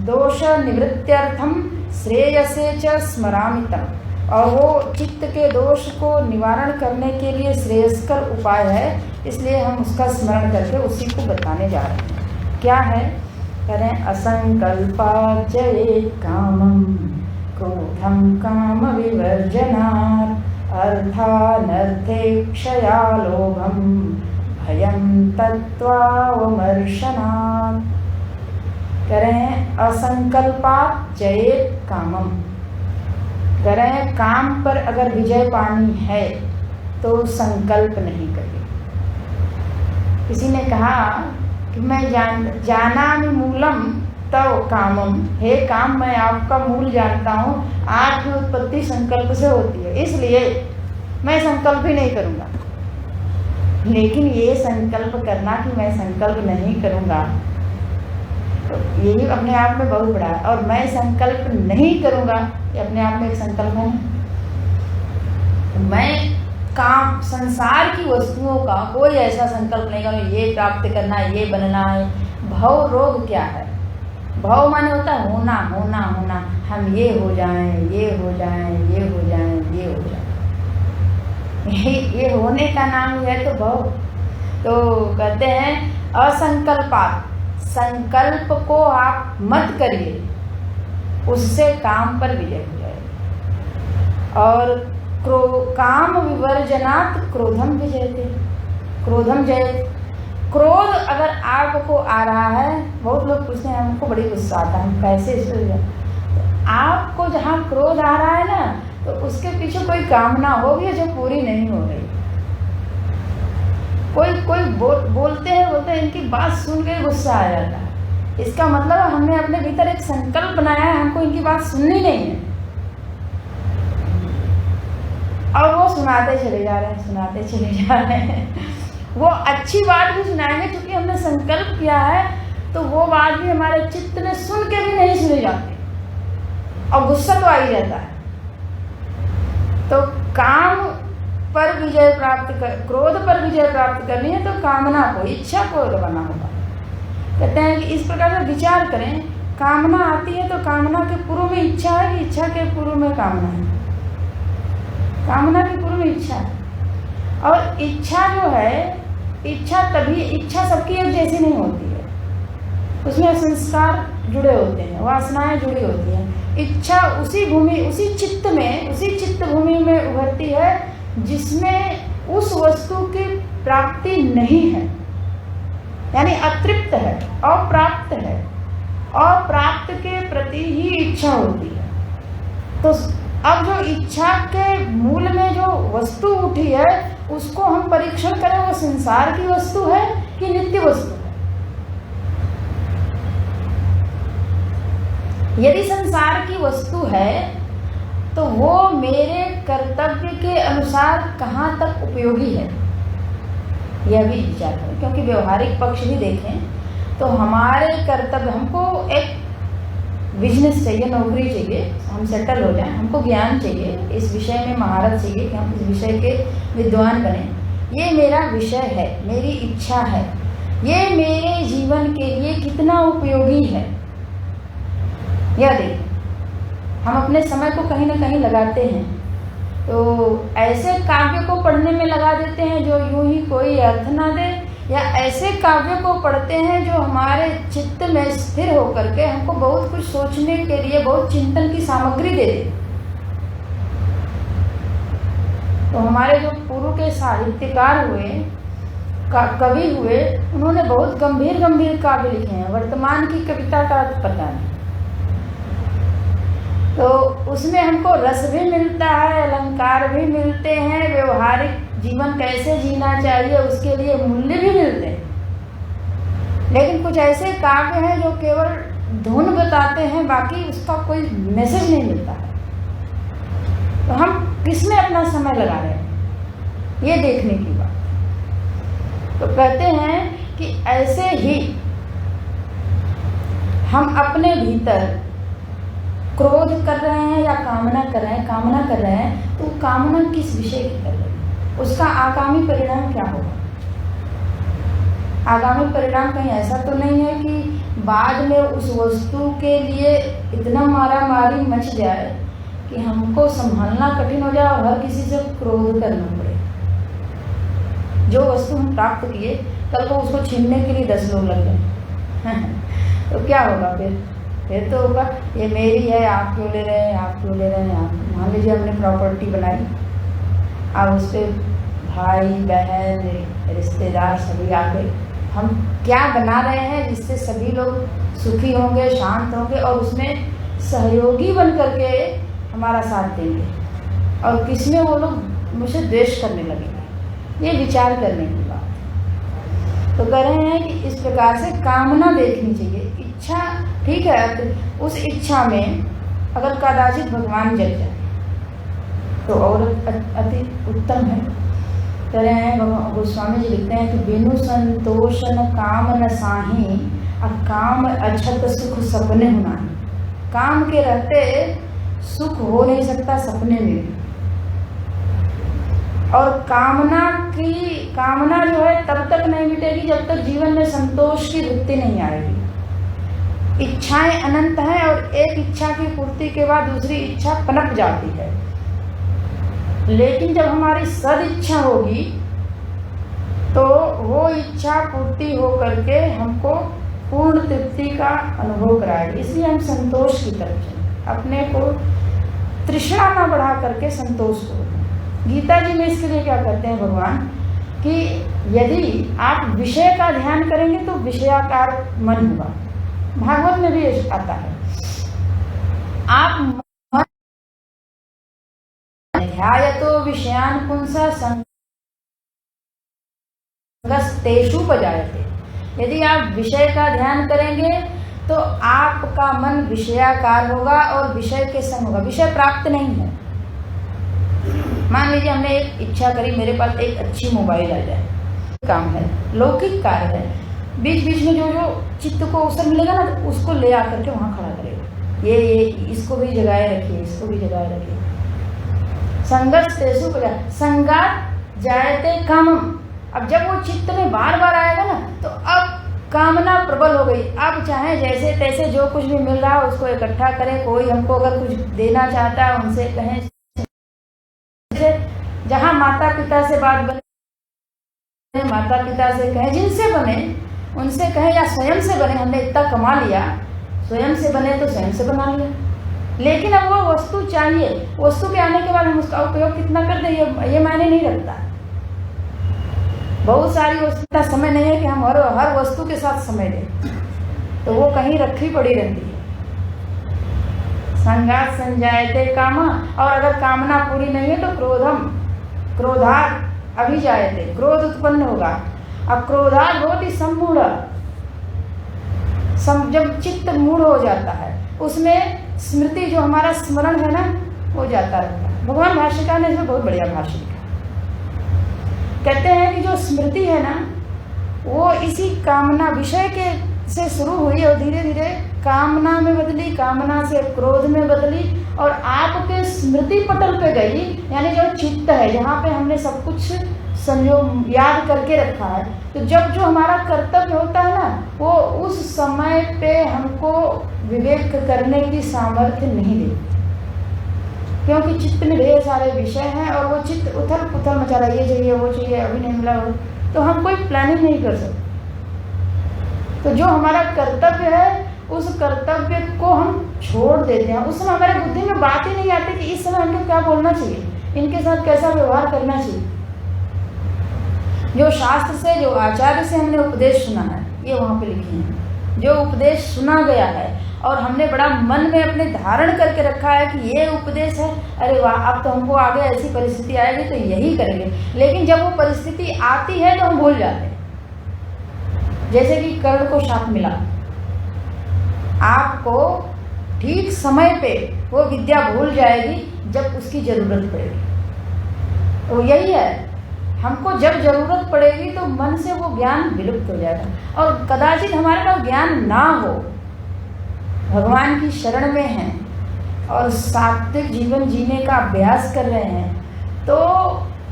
दोष निवृत्त्यर्थम श्रेयसे च स्मरामितम, और वो चित्त के दोष को निवारण करने के लिए श्रेयस्कर उपाय है, इसलिए हम उसका स्मरण करके उसी को बताने जा रहे हैं। क्या है? करें असंकल्पात् जयेत् कामं क्रोधं काम विवर्जनात् अर्थानर्थे क्षया लोभं भयं तत्त्वावमर्शनात्। करें असंकल्पात् जयेत् कामम, करें काम पर अगर विजय पानी है तो संकल्प नहीं करें। किसी ने कहा कि मैं जानामि मूलम तव कामम, हे काम मैं आपका मूल जानता हूँ, आपकी उत्पत्ति संकल्प से होती है, इसलिए मैं संकल्प ही नहीं करूँगा। लेकिन ये संकल्प करना कि मैं संकल्प नहीं करूँगा, तो यही अपने आप में बहुत बड़ा है। और मैं संकल्प नहीं करूँगा, ये अपने आप में एक संकल्प है। मैं काम संसार की वस्तुओं का कोई ऐसा संकल्प नहीं करूँ ये प्राप्त करना है, ये बनना है। भव रोग क्या है? भव माने होता है होना होना होना, हम ये हो जाएं, ये हो जाएं, ये हो जाएं, ये हो जाएं, ये होने का नाम ही है तो भव। तो कहते हैं असंकल्पात्, संकल्प को आप मत करिए, उससे काम पर विजय हो जाए। और काम विवर्जनात् क्रोधम विजयते, क्रोधम जयते। क्रोध अगर आपको आ रहा है, बहुत लोग पूछते हैं हमको बड़ी गुस्सा आता है, हम कैसे इसको तो आपको जहाँ क्रोध आ रहा है ना, तो उसके पीछे कोई कामना होगी जो पूरी नहीं हो रही। कोई बोलते हैं इनकी बात सुन के गुस्सा आ जाता है, इसका मतलब हमने अपने भीतर एक संकल्प बनाया है, हमको इनकी बात सुननी नहीं है, और वो सुनाते चले जा रहे हैं, सुनाते चले जा रहे हैं। वो अच्छी बात भी सुनाएंगे क्योंकि हमने संकल्प किया है, तो वो बात भी हमारे चित्त में सुन के भी नहीं सुनी जाती और गुस्सा तो आ ही जाता है। तो काम पर विजय प्राप्त कर, क्रोध पर विजय प्राप्त करनी है तो कामना को, इच्छा को दबाना होगा। कहते हैं कि इस प्रकार से विचार करें, कामना आती है तो कामना के पूर्व में इच्छा है कि इच्छा के पूर्व में कामना है? कामना के पूर्व में इच्छा है। और इच्छा जो है, इच्छा तभी, इच्छा सबकी एक जैसी नहीं होती है, उसमें संस्कार जुड़े होते हैं, वासनाएं जुड़ी होती हैं। इच्छा उसी भूमि, उसी चित्त में, उसी चित्त भूमि में उभरती है जिसमें उस वस्तु की प्राप्ति नहीं है, यानी अतृप्त है, अप्राप्त है, अप्राप्त के प्रति ही इच्छा होती है। तो अब जो इच्छा के मूल में जो वस्तु उठी है, उसको हम परीक्षण करें, वो संसार की वस्तु है कि नित्य वस्तु है। यदि संसार की वस्तु है तो वो मेरे कर्तव्य के अनुसार कहाँ तक उपयोगी है, यह भी विचार करें। क्योंकि व्यवहारिक पक्ष भी देखें तो हमारे कर्तव्य, हमको एक बिजनेस चाहिए, नौकरी चाहिए, हम सेटल हो जाएं, हमको ज्ञान चाहिए, इस विषय में महारत चाहिए कि हम इस विषय के विद्वान बने, ये मेरा विषय है, मेरी इच्छा है, ये मेरे जीवन के लिए कितना उपयोगी है, यह देखें। हम अपने समय को कहीं ना कहीं लगाते हैं, तो ऐसे काव्य को पढ़ने में लगा देते हैं जो यूं ही कोई अर्थ ना दे, या ऐसे काव्य को पढ़ते हैं जो हमारे चित्त में स्थिर होकर के हमको बहुत कुछ सोचने के लिए, बहुत चिंतन की सामग्री दे दे। तो हमारे जो पूर्व के साहित्यकार हुए, कवि हुए, उन्होंने बहुत गंभीर गंभीर काव्य लिखे हैं। वर्तमान की कविता का पता नहीं, तो उसमें हमको रस भी मिलता है, अलंकार भी मिलते हैं, व्यवहारिक जीवन कैसे जीना चाहिए उसके लिए मूल्य भी मिलते हैं। लेकिन कुछ ऐसे काव्य हैं जो केवल धुन बताते हैं, बाकी उसका कोई मैसेज नहीं मिलता है। तो हम किस में अपना समय लगा रहे हैं, ये देखने की बात। तो कहते हैं कि ऐसे ही हम अपने भीतर क्रोध कर रहे हैं या कामना कर रहे हैं, तो कामना किस विषय की कर रहे हैं, उसका आगामी परिणाम क्या होगा। आगामी परिणाम कहीं ऐसा तो नहीं है कि बाद में उस वस्तु के लिए इतना मारामारी मच जाए कि हमको संभालना कठिन हो जाए और हर किसी से क्रोध करना पड़े। जो वस्तु हम प्राप्त किए, कल को उसको छीनने के लिए 10 लोग लग जाए तो क्या होगा फिर तो होगा ये मेरी है, आप क्यों ले रहे हैं, आप क्यों ले रहे हैं। आप मान लीजिए हमने प्रॉपर्टी बनाई, अब उस पर भाई बहन रिश्तेदार सभी आ गए, हम क्या बना रहे हैं जिससे सभी लोग सुखी होंगे, शांत होंगे और उसमें सहयोगी बन करके हमारा साथ देंगे, और किसमें वो लोग मुझे द्वेष करने लगेंगे। ये विचार करने की बात। तो कह रहे हैं कि इस प्रकार से कामना देखनी चाहिए। इच्छा ठीक है, उस इच्छा में अगर कदाचित भगवान जग जाए तो और अति उत्तम है। कह रहे हैं गोस्वामी जी लिखते हैं कि बिनु संतोषन काम न साही, काम अछत सुख सपने होना। काम के रहते सुख हो नहीं सकता सपने में। और कामना जो है तब तक नहीं मिटेगी जब तक जीवन में संतोष की वृत्ति नहीं आएगी। इच्छाएं अनंत हैं और एक इच्छा की पूर्ति के बाद दूसरी इच्छा पनप जाती है। लेकिन जब हमारी सद इच्छा होगी तो वो इच्छा पूर्ति हो करके हमको पूर्ण तृप्ति का अनुभव कराएगी। इसलिए हम संतोष की तरफ चलें, अपने को तृष्णा न बढ़ा करके संतोष को। गीता जी में इसके लिए क्या कहते हैं भगवान कि यदि आप विषय का ध्यान करेंगे तो विषयाकार मन होगा। भागवत में भी आता है, आप ध्यायतो विषयान पुंसा संगस्तेषु उपजायते। यदि आप विषय का ध्यान करेंगे तो आपका मन विषयाकार होगा और विषय के संग होगा। विषय प्राप्त नहीं है। मान लीजिए हमने एक इच्छा करी, मेरे पास एक अच्छी मोबाइल आ जाए, काम है, लौकिक कार्य है, बीच बीच में जो चित्त को अवसर मिलेगा ना तो उसको ले आकर के वहाँ खड़ा करेगा। ये इसको भी जगाए रखिए, इसको भी जगाए रखिए। संगस्तेषु संगात जायते कामम। अब जब वो चित्त में बार बार आएगा ना तो अब कामना प्रबल हो गई। अब चाहे जैसे तैसे जो कुछ भी मिल रहा है उसको इकट्ठा करें। कोई हमको अगर कुछ देना चाहता है उनसे कहें, जहाँ माता पिता से बात बने माता पिता से कहें, जिनसे बने उनसे कहें या स्वयं से बने। हमने इतना कमा लिया, स्वयं से बने तो स्वयं से बना लिया। लेकिन अब वो वस्तु चाहिए, वस्तु के आने के बाद हम उसका उपयोग कितना कर दें ये मायने नहीं रखता। बहुत सारी वस्तु का समय नहीं है कि हम हर वस्तु के साथ समय दें, तो वो कहीं रखी पड़ी रहती है। संगात संजायते कामा। और अगर कामना पूरी नहीं है तो क्रोधात अभिजायते, क्रोध उत्पन्न होगा। अब क्रोधात बहुत ही सम्मूढ़, जब चित्त मूढ़ हो जाता है उसमें स्मृति जो हमारा स्मरण है ना वो जाता रहता है। भगवान भाष्यकार ने इसमें बहुत बढ़िया भाष्य लिखा। कहते हैं कि जो स्मृति है ना वो इसी कामना विषय के से शुरू हुई और धीरे धीरे कामना में बदली, कामना से क्रोध में बदली और आपके स्मृति पटल पे गई। यानी जो चित्त है जहाँ पे हमने सब कुछ संयोग याद करके रखा है, तो जब जो हमारा कर्तव्य होता है ना वो उस समय पे हमको विवेक करने की सामर्थ्य नहीं देती, क्योंकि चित्त में ढेर सारे विषय हैं और वो चित्त उथल पुथल मचा रहा है, ये चाहिए वो चाहिए, अभी नहीं मिला वो, तो हम कोई प्लानिंग नहीं कर सकते। तो जो हमारा कर्तव्य है उस कर्तव्य को हम छोड़ देते हैं। उस समय हमारे बुद्धि में बात ही नहीं आती कि इस समय हमको क्या बोलना चाहिए, इनके साथ कैसा व्यवहार करना चाहिए। जो शास्त्र से, जो आचार्य से हमने उपदेश सुना है ये वहाँ पे लिखे हैं। जो उपदेश सुना गया है और हमने बड़ा मन में अपने धारण करके रखा है कि ये उपदेश है, अरे वाह अब तो हमको आगे ऐसी परिस्थिति आएगी तो यही करेंगे। लेकिन जब वो परिस्थिति आती है तो हम भूल जाते हैं। जैसे कि कर्ण को शाप मिला, आपको ठीक समय पे वो विद्या भूल जाएगी जब उसकी ज़रूरत पड़ेगी। तो यही है, हमको जब ज़रूरत पड़ेगी तो मन से वो ज्ञान विलुप्त हो जाएगा। और कदाचित हमारे पास ज्ञान ना हो, भगवान की शरण में हैं और सात्विक जीवन जीने का अभ्यास कर रहे हैं, तो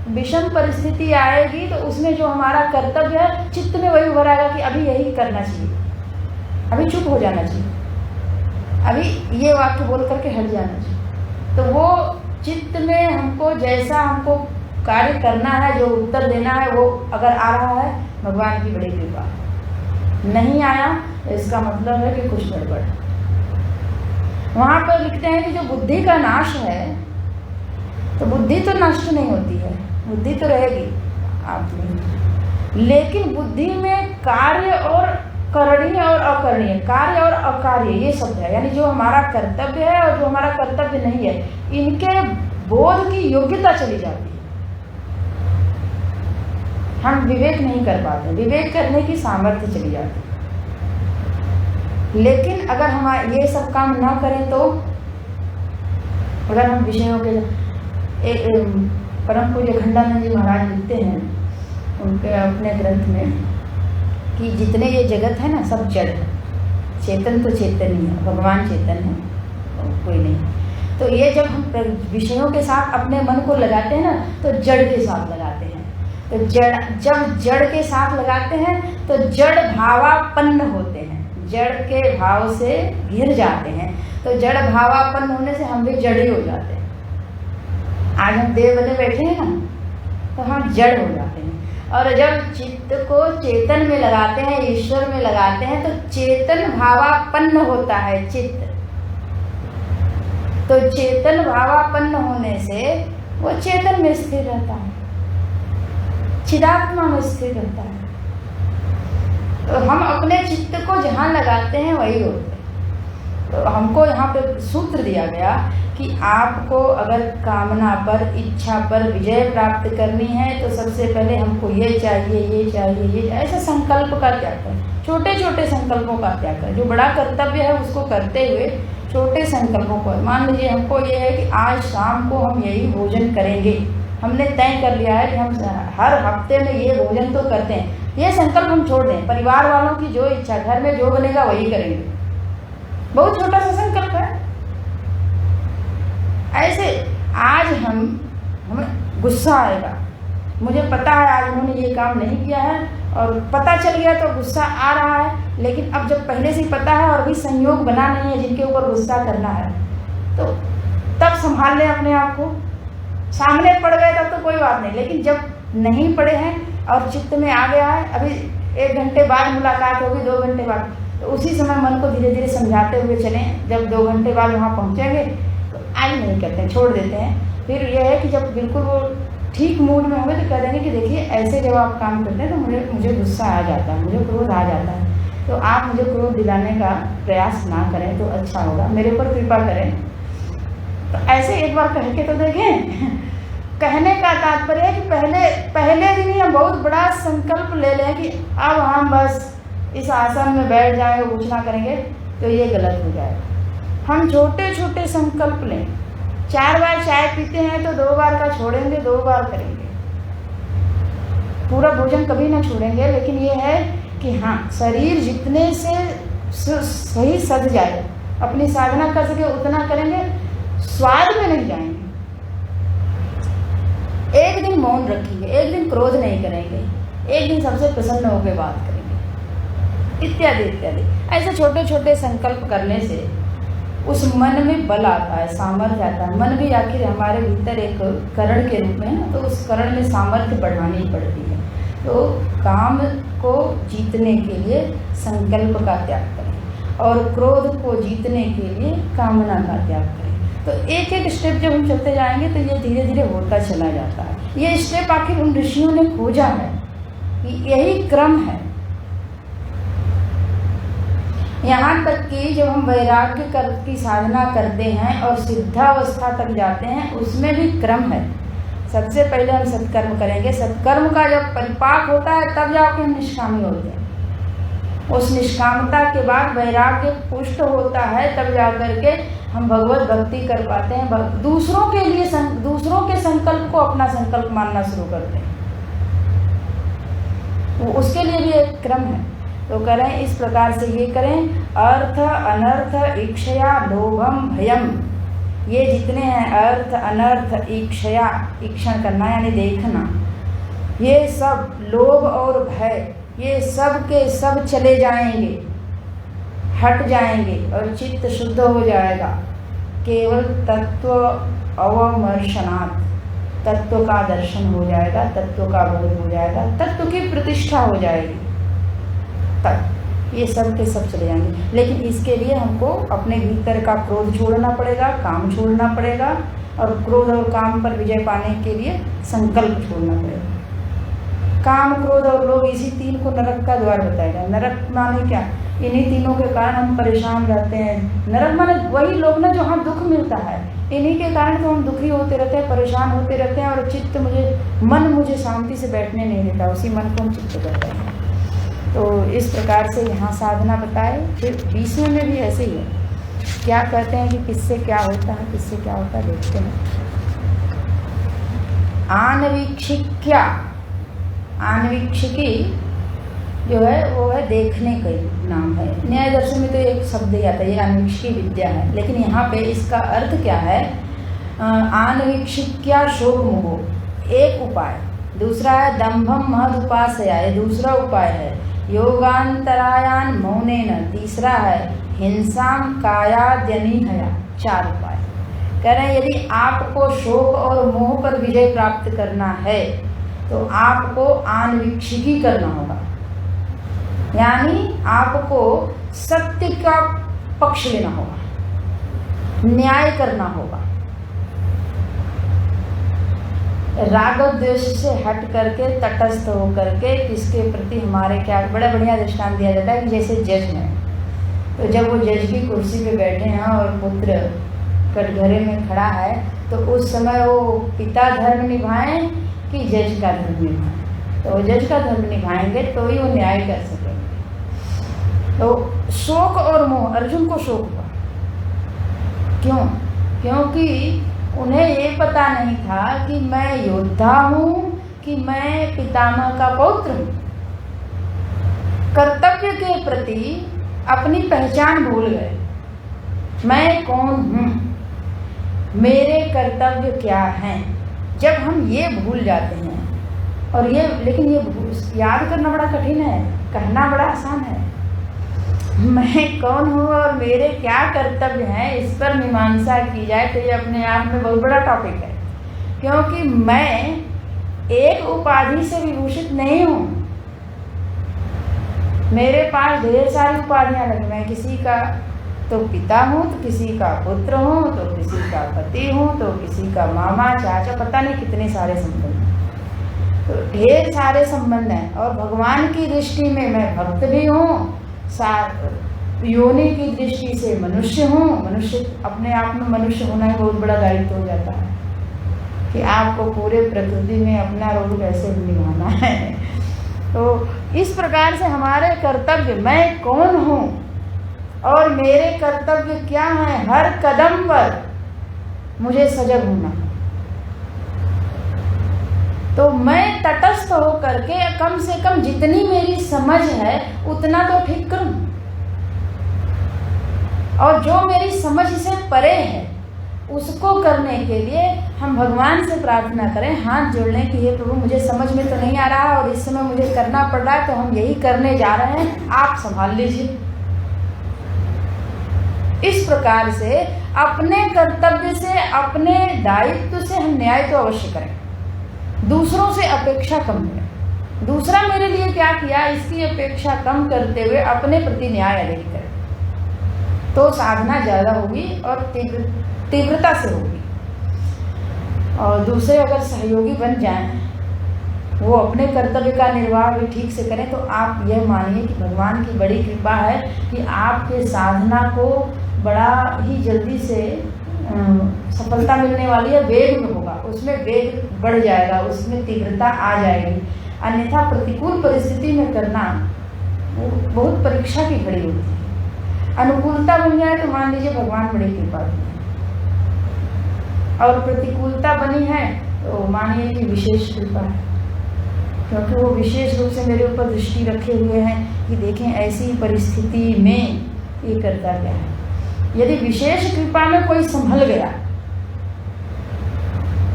विषम परिस्थिति आएगी तो उसमें जो हमारा कर्तव्य है चित्त में वही उभर आएगा कि अभी यही करना चाहिए, अभी चुप हो जाना चाहिए, अभी ये वाक्य बोल करके हट जाना चाहिए। तो वो चित्त में हमको जैसा हमको कार्य करना है, जो उत्तर देना है, वो अगर आ रहा है भगवान की बड़ी कृपा, नहीं आया तो इसका मतलब है कि कुछ गड़बड़। वहाँ पर लिखते हैं कि जो बुद्धि का नाश है, तो बुद्धि तो नष्ट नहीं होती है, बुद्धि तो रहेगी आप में, लेकिन बुद्धि में कार्य और करणीय और अकरणीय, कार्य और अकार्य ये शब्द है, यानी जो हमारा कर्तव्य है और जो हमारा कर्तव्य नहीं है, इनके बोध की योग्यता चली जाती है। हम विवेक नहीं कर पाते, विवेक करने की सामर्थ्य चली जाती है। लेकिन अगर हम ये सब काम ना करें तो, अगर हम विषयों के परम पूज्य अखंडानंद जी महाराज लिखते हैं उनके अपने ग्रंथ में कि जितने ये जगत है ना सब जड़ है, चेतन तो चेतन ही है, भगवान चेतन है, कोई नहीं। तो ये जब हम विषयों के साथ अपने मन को लगाते हैं ना, तो जड़ के साथ लगाते हैं। तो जब जड़ के साथ लगाते हैं तो जड़ भावापन्न होते हैं, जड़ के भाव से घिर जाते हैं। तो जड़ भावापन्न होने से हम भी जड़ी हो जाते हैं। आज हम देव बने बैठे हैं ना, तो हम जड़ हो जाते हैं। और जब चित्त को चेतन में लगाते हैं, ईश्वर में लगाते हैं, तो चेतन भावापन्न होता है चित्त। तो चेतन भावापन्न होने से वो चेतन में स्थिर रहता है, चिदात्मा में स्थिर रहता है। तो हम अपने चित्त को जहाँ लगाते हैं वही होते हैं। तो हमको यहाँ पे सूत्र दिया गया कि आपको अगर कामना पर, इच्छा पर विजय प्राप्त करनी है तो सबसे पहले हमको ये चाहिए, ये चाहिए, ये ऐसे संकल्प का त्याग करें, छोटे छोटे संकल्पों का त्याग करें। जो बड़ा कर्तव्य है उसको करते हुए छोटे संकल्पों को, मान लीजिए हमको ये है कि आज शाम को हम यही भोजन करेंगे, हमने तय कर लिया है कि हम हर हफ्ते में ये भोजन तो करते हैं, ये संकल्प हम छोड़ दें। परिवार वालों की जो इच्छा, घर में जो बनेगा वही करेंगे, बहुत छोटा सा संकल्प है। ऐसे आज हमें गुस्सा आएगा, मुझे पता है आज उन्होंने ये काम नहीं किया है और पता चल गया तो गुस्सा आ रहा है, लेकिन अब जब पहले से ही पता है और भी संयोग बना नहीं है जिनके ऊपर गुस्सा करना है, तो तब संभाल लें अपने आप को। सामने पड़ गए तब तो कोई बात नहीं, लेकिन जब नहीं पड़े हैं और चित्त में आ गया है, अभी 1 घंटे बाद मुलाकात होगी, 2 घंटे बाद, तो उसी समय मन को धीरे धीरे समझाते हुए चलें। जब 2 घंटे बाद वहाँ पहुँचेंगे तो आज नहीं करते हैं, छोड़ देते हैं। फिर यह है कि जब बिल्कुल वो ठीक मूड में होंगे तो कह देंगे कि देखिए ऐसे जब आप काम करते हैं तो मुझे गुस्सा आ जाता है, मुझे क्रोध आ जाता है, तो आप मुझे क्रोध दिलाने का प्रयास ना करें तो अच्छा होगा, मेरे ऊपर कृपा करें। तो ऐसे एक बार कह के तो देखें। कहने का तात्पर्य है कि पहले दिन ही हम बहुत बड़ा संकल्प ले लें कि अब हम बस इस आसन में बैठ जाएंगे, कुछ ना करेंगे, तो ये गलत हो जाएगा। हम छोटे छोटे संकल्प लें। 4 बार चाय पीते हैं तो 2 बार का छोड़ेंगे, 2 बार करेंगे, पूरा भोजन कभी ना छोड़ेंगे। लेकिन ये है कि हाँ, शरीर जितने से सही सज जाए, अपनी साधना कर सके उतना करेंगे, स्वाद में नहीं जाएंगे। एक दिन मौन रखेंगे, एक दिन क्रोध नहीं करेंगे, एक दिन सबसे प्रसन्न होकर बात करेंगे, इत्यादि इत्यादि। ऐसे छोटे छोटे संकल्प करने से उस मन में बल आता है, सामर्थ्य आता है। मन भी आखिर हमारे भीतर एक करण के रूप में है, तो उस करण में सामर्थ्य बढ़ानी पड़ती है। तो काम को जीतने के लिए संकल्प का त्याग करें और क्रोध को जीतने के लिए कामना का त्याग करें। तो एक एक स्टेप जब हम चलते जाएंगे तो ये धीरे धीरे होता चला जाता है। ये स्टेप आखिर उन ऋषियों ने खोजा है, यही क्रम है। यहाँ तक कि जब हम वैराग्य की साधना करते हैं और सिद्धावस्था तक जाते हैं, उसमें भी क्रम है। सबसे पहले हम सत्कर्म करेंगे, सत्कर्म का जब परिपाक होता है तब जाके हम निष्कामी होते हैं। उस निष्कामता के बाद वैराग्य पुष्ट होता है, तब जाकर के हम भगवत भक्ति कर पाते हैं। दूसरों के लिए दूसरों के संकल्प को अपना संकल्प मानना शुरू करते हैं, वो उसके लिए भी एक क्रम है। तो करें इस प्रकार से, ये करें अर्थ अनर्थ इक्षया लोभम भयम, ये जितने हैं अर्थ अनर्थ इक्षया, ईक्षण करना यानी देखना, ये सब लोभ और भय ये सब के सब चले जाएंगे, हट जाएंगे और चित्त शुद्ध हो जाएगा। केवल तत्व अवमर्शनात्, तत्व का दर्शन हो जाएगा, तत्व का बोध हो जाएगा, तत्व की प्रतिष्ठा हो जाएगी, तब ये सब के सब चले जाएंगे। लेकिन इसके लिए हमको अपने भीतर का क्रोध छोड़ना पड़ेगा, काम छोड़ना पड़ेगा, और क्रोध और काम पर विजय पाने के लिए संकल्प छोड़ना पड़ेगा। काम, क्रोध और लोभ, इसी तीन को नरक का द्वार बताएगा। नरक माने क्या? इन्हीं तीनों के कारण हम परेशान रहते हैं। नरक माने वही लोग ना जहाँ दुख मिलता है, इन्हीं के कारण तो हम दुखी होते रहते हैं, परेशान होते रहते हैं, और चित्त मन मुझे शांति से बैठने नहीं देता, उसी मन को हम चित्त करते हैं। तो इस प्रकार से यहाँ साधना बताए। फिर 20वें में भी ऐसे ही है, क्या कहते हैं कि किससे क्या होता है, किससे क्या होता है, देखते हैं। आनवीक्षिक्या, आनवीक्षिकी जो है वो है देखने का नाम है। न्याय दर्शन में तो एक शब्द ही आता है, ये आनवीक्षिकी विद्या है, लेकिन यहाँ पे इसका अर्थ क्या है? आनवीक्षिक्या शोक मोह, एक उपाय। दूसरा है दंभम महदुपासया, ये दूसरा उपाय है। योगांतरायान मौनेन, तीसरा है हिंसाम कायाद्यनिहया, 4 उपाय। कह रहे हैं यदि आपको शोक और मोह पर विजय प्राप्त करना है तो आपको आनवीक्षिकी करना होगा, यानी आपको सत्य का पक्ष लेना होगा, न्याय करना होगा, राग द्वेष से हट करके तटस्थ होकर के किसके प्रति हमारे क्या। बड़ा बढ़िया दृष्टांत दिया जाता है कि जैसे जज हैं, तो जब वो जज की कुर्सी पे बैठे हैं और पुत्र कटघरे में खड़ा है, तो उस समय वो पिता धर्म निभाएं कि जज का धर्म निभाएं। तो जज का धर्म निभाएंगे तो ही वो न्याय कर सकेंगे। तो शोक और मोह, अर्जुन को शोक हुआ, क्यों? क्योंकि उन्हें ये पता नहीं था कि मैं योद्धा हूँ कि मैं पितामह का पौत्र हूँ। कर्तव्य के प्रति अपनी पहचान भूल गए, मैं कौन हूँ, मेरे कर्तव्य क्या हैं। जब हम ये भूल जाते हैं, और ये लेकिन ये याद करना बड़ा कठिन है, कहना बड़ा आसान है। मैं कौन हूँ और मेरे क्या कर्तव्य हैं, इस पर मीमांसा की जाए तो ये अपने आप में बहुत बड़ा टॉपिक है। क्योंकि मैं एक उपाधि से विभूषित नहीं हूँ, मेरे पास ढेर सारी उपाधियाँ लगी। मैं किसी का तो पिता हूँ, तो किसी का पुत्र हूँ, तो किसी का पति हूँ, तो किसी का मामा चाचा, पता नहीं कितने सारे संबंध हैं। तो ढेर सारे संबंध हैं। और भगवान की दृष्टि में मैं भक्त भी हूँ, योनि की दृष्टि से मनुष्य हूँ। मनुष्य अपने आप में मनुष्य होना ही बहुत बड़ा दायित्व हो जाता है कि आपको पूरे प्रकृति में अपना रोल कैसे निभाना है। तो इस प्रकार से हमारे कर्तव्य, मैं कौन हूँ और मेरे कर्तव्य क्या हैं, हर कदम पर मुझे सजग होना। तो मैं तटस्थ होकर के कम से कम जितनी मेरी समझ है उतना तो ठीक करूं, और जो मेरी समझ से परे है उसको करने के लिए हम भगवान से प्रार्थना करें, हाथ जोड़ लें कि हे प्रभु मुझे समझ में तो नहीं आ रहा और इस समय मुझे करना पड़ रहा है, तो हम यही करने जा रहे हैं, आप संभाल लीजिए। इस प्रकार से अपने कर्तव्य से, अपने दायित्व से हम न्याय तो अवश्य करें, दूसरों से अपेक्षा कम करें। दूसरा मेरे लिए क्या किया इसकी अपेक्षा कम करते हुए अपने प्रति न्याय अधिक करें, तो साधना ज़्यादा होगी और तीव्रता से होगी। और दूसरे अगर सहयोगी बन जाएं, वो अपने कर्तव्य का निर्वाह भी ठीक से करें, तो आप यह मानिए कि भगवान की बड़ी कृपा है कि आपके साधना को बड़ा ही जल्दी से सफलता मिलने वाली है। वेग में होगा, उसमें वेग बढ़ जाएगा, उसमें तीव्रता आ जाएगी। अन्यथा प्रतिकूल परिस्थिति में करना वो बहुत परीक्षा की घड़ी होती है। अनुकूलता बन जाए तो मान लीजिए भगवान बड़ी कृपा की है, और प्रतिकूलता बनी है तो मानिए कि विशेष कृपा है, क्योंकि वो विशेष रूप से मेरे ऊपर दृष्टि रखे हुए हैं कि देखें ऐसी परिस्थिति में ये करता क्या है। यदि विशेष कृपा में कोई संभल गया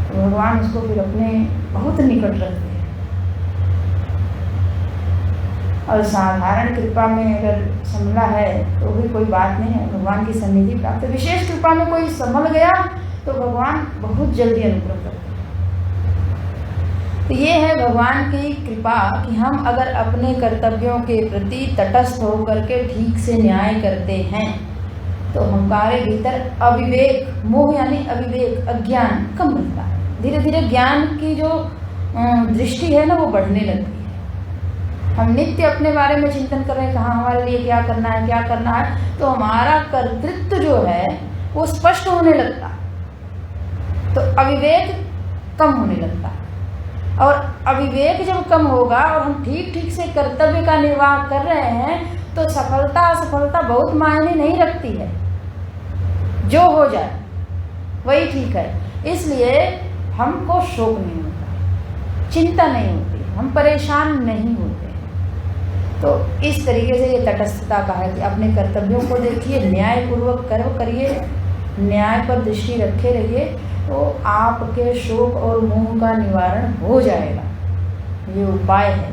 तो भगवान उसको फिर अपने बहुत निकट रखते हैं, और साधारण कृपा में अगर संभला है तो भी कोई बात नहीं है, भगवान की सन्निधि प्राप्त। विशेष कृपा में कोई संभल गया तो भगवान बहुत जल्दी अनुग्रह करते हैं। तो ये है भगवान की कृपा कि हम अगर अपने कर्तव्यों के प्रति तटस्थ होकर के ठीक से न्याय करते हैं तो हमारे भीतर अविवेक, मोह यानी अविवेक, अज्ञान कम रहता है। धीरे धीरे ज्ञान की जो दृष्टि है ना वो बढ़ने लगती है। हम नित्य अपने बारे में चिंतन कर रहे हैं, कहाँ हमारे लिए क्या करना है, क्या करना है, तो हमारा कर्तृत्व जो है वो स्पष्ट होने लगता है, तो अविवेक कम होने लगता है। और अविवेक जब कम होगा और हम ठीक ठीक से कर्तव्य का निर्वाह कर रहे हैं तो सफलता असफलता बहुत मायने नहीं रखती है, जो हो जाए वही ठीक है। इसलिए हमको शोक नहीं होता, चिंता नहीं होती, हम परेशान नहीं होते। तो इस तरीके से ये तटस्थता का है कि अपने कर्तव्यों को देखिए, न्यायपूर्वक कर्म करिए, न्याय पर दृष्टि रखे रहिए, तो आपके शोक और मोह का निवारण हो जाएगा। ये उपाय है।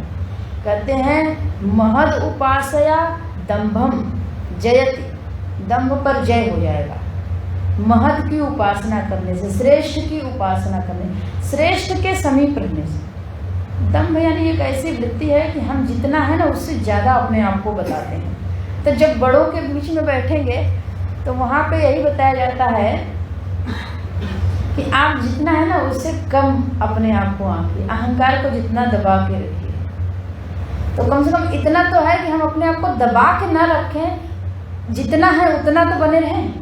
कहते हैं महद उपासया दंभम जयति, दंभ पर जय हो जाएगा। महद की उपासना करने से, श्रेष्ठ की उपासना करने, श्रेष्ठ के समीप रहने से। दंभ यानी एक ऐसी वृत्ति है कि हम जितना है ना उससे ज़्यादा अपने आप को बताते हैं। तो जब बड़ों के बीच में बैठेंगे तो वहाँ पे यही बताया जाता है कि आप जितना है ना उससे कम अपने आप को आंकिए, अहंकार को जितना दबा के रखिए। तो कम से कम इतना तो है कि हम अपने आप को दबा के ना रखें, जितना है उतना तो बने रहें।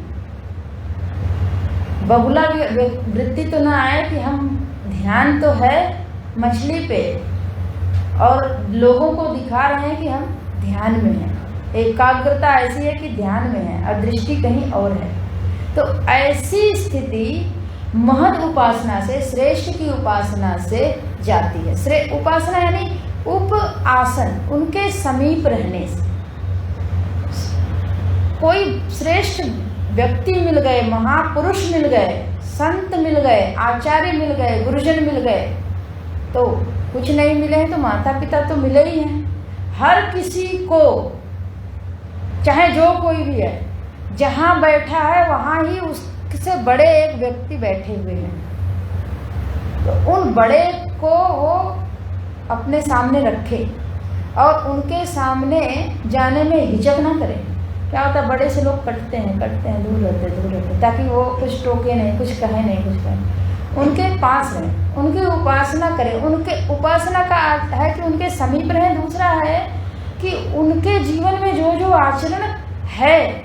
बहुला वृत्ति तो ना आए कि हम ध्यान तो है मछली पे और लोगों को दिखा रहे हैं कि हम ध्यान में हैं। एकाग्रता ऐसी है कि ध्यान में है और दृष्टि कहीं और है। तो ऐसी स्थिति महद उपासना से, श्रेष्ठ की उपासना से जाती है। उपासना यानी उप आसन, उनके समीप रहने से। कोई श्रेष्ठ व्यक्ति मिल गए, महापुरुष मिल गए, संत मिल गए, आचार्य मिल गए, गुरुजन मिल गए, तो कुछ नहीं मिले हैं तो माता पिता तो मिले ही हैं। हर किसी को, चाहे जो कोई भी है, जहाँ बैठा है वहाँ ही उससे बड़े एक व्यक्ति बैठे हुए हैं। तो उन बड़े को वो अपने सामने रखे और उनके सामने जाने में हिचक ना करें। क्या होता है, बड़े से लोग कटते हैं, दूर रहते, ताकि वो कुछ टोके नहीं, कुछ कहे नहीं, कुछ कहे। उनके पास रहें, उनकी उपासना करें। उनके उपासना का अर्थ है कि उनके समीप रहें। दूसरा है कि उनके जीवन में जो जो आचरण है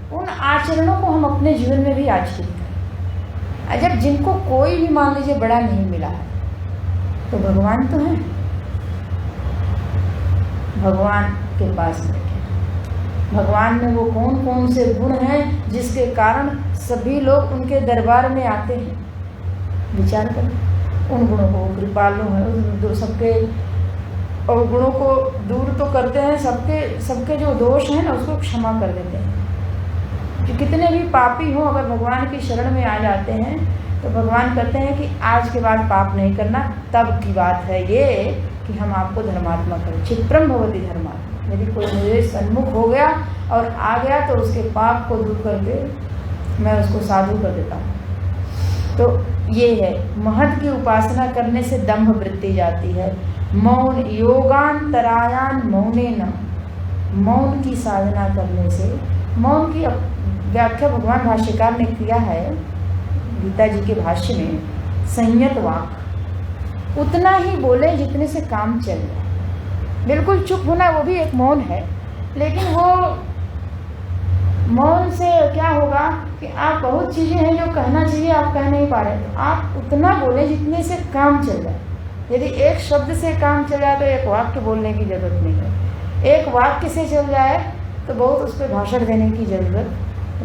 उन आचरणों को हम अपने जीवन में भी आचरित करें। जब जिनको कोई भी मान लीजिए बड़ा नहीं मिला है तो भगवान तो है, भगवान के पास बैठे। भगवान में वो कौन कौन से गुण हैं जिसके कारण सभी लोग उनके दरबार में आते हैं। विचार करें उन गुणों को। कृपालु हैं, सबके और गुणों को दूर तो करते हैं, सबके जो दोष हैं ना उसको क्षमा कर देते हैं। कि कितने भी पापी हों अगर भगवान की शरण में आ जाते हैं तो भगवान कहते हैं कि आज के बाद पाप नहीं करना। तब की बात है ये कि हम आपको धर्मात्मा करें। क्षिप्रम भवति धर्मात्मा। यदि कोई मेरे सन्मुख हो गया और आ गया तो उसके पाप को दूर करके मैं उसको साधु कर देता हूँ। तो ये है, महद की उपासना करने से दंभ वृत्ति जाती है। मौन योगांतरायान मौने न, मौन की साधना करने से, मौन की व्याख्या भगवान भाष्यकार ने किया है गीता जी के भाष्य में, संयत वाक, उतना ही बोले जितने से काम चल जाए। बिल्कुल चुप होना वो भी एक मौन है, लेकिन वो मौन से क्या होगा कि आप बहुत चीज़ें हैं जो कहना चाहिए आप कह नहीं पा रहे, तो आप उतना बोले जितने से काम चल जाए। यदि एक शब्द से काम चल जाए तो एक वाक्य बोलने की जरूरत नहीं है। एक वाक्य से चल जाए तो बहुत उस पर भाषण देने की ज़रूरत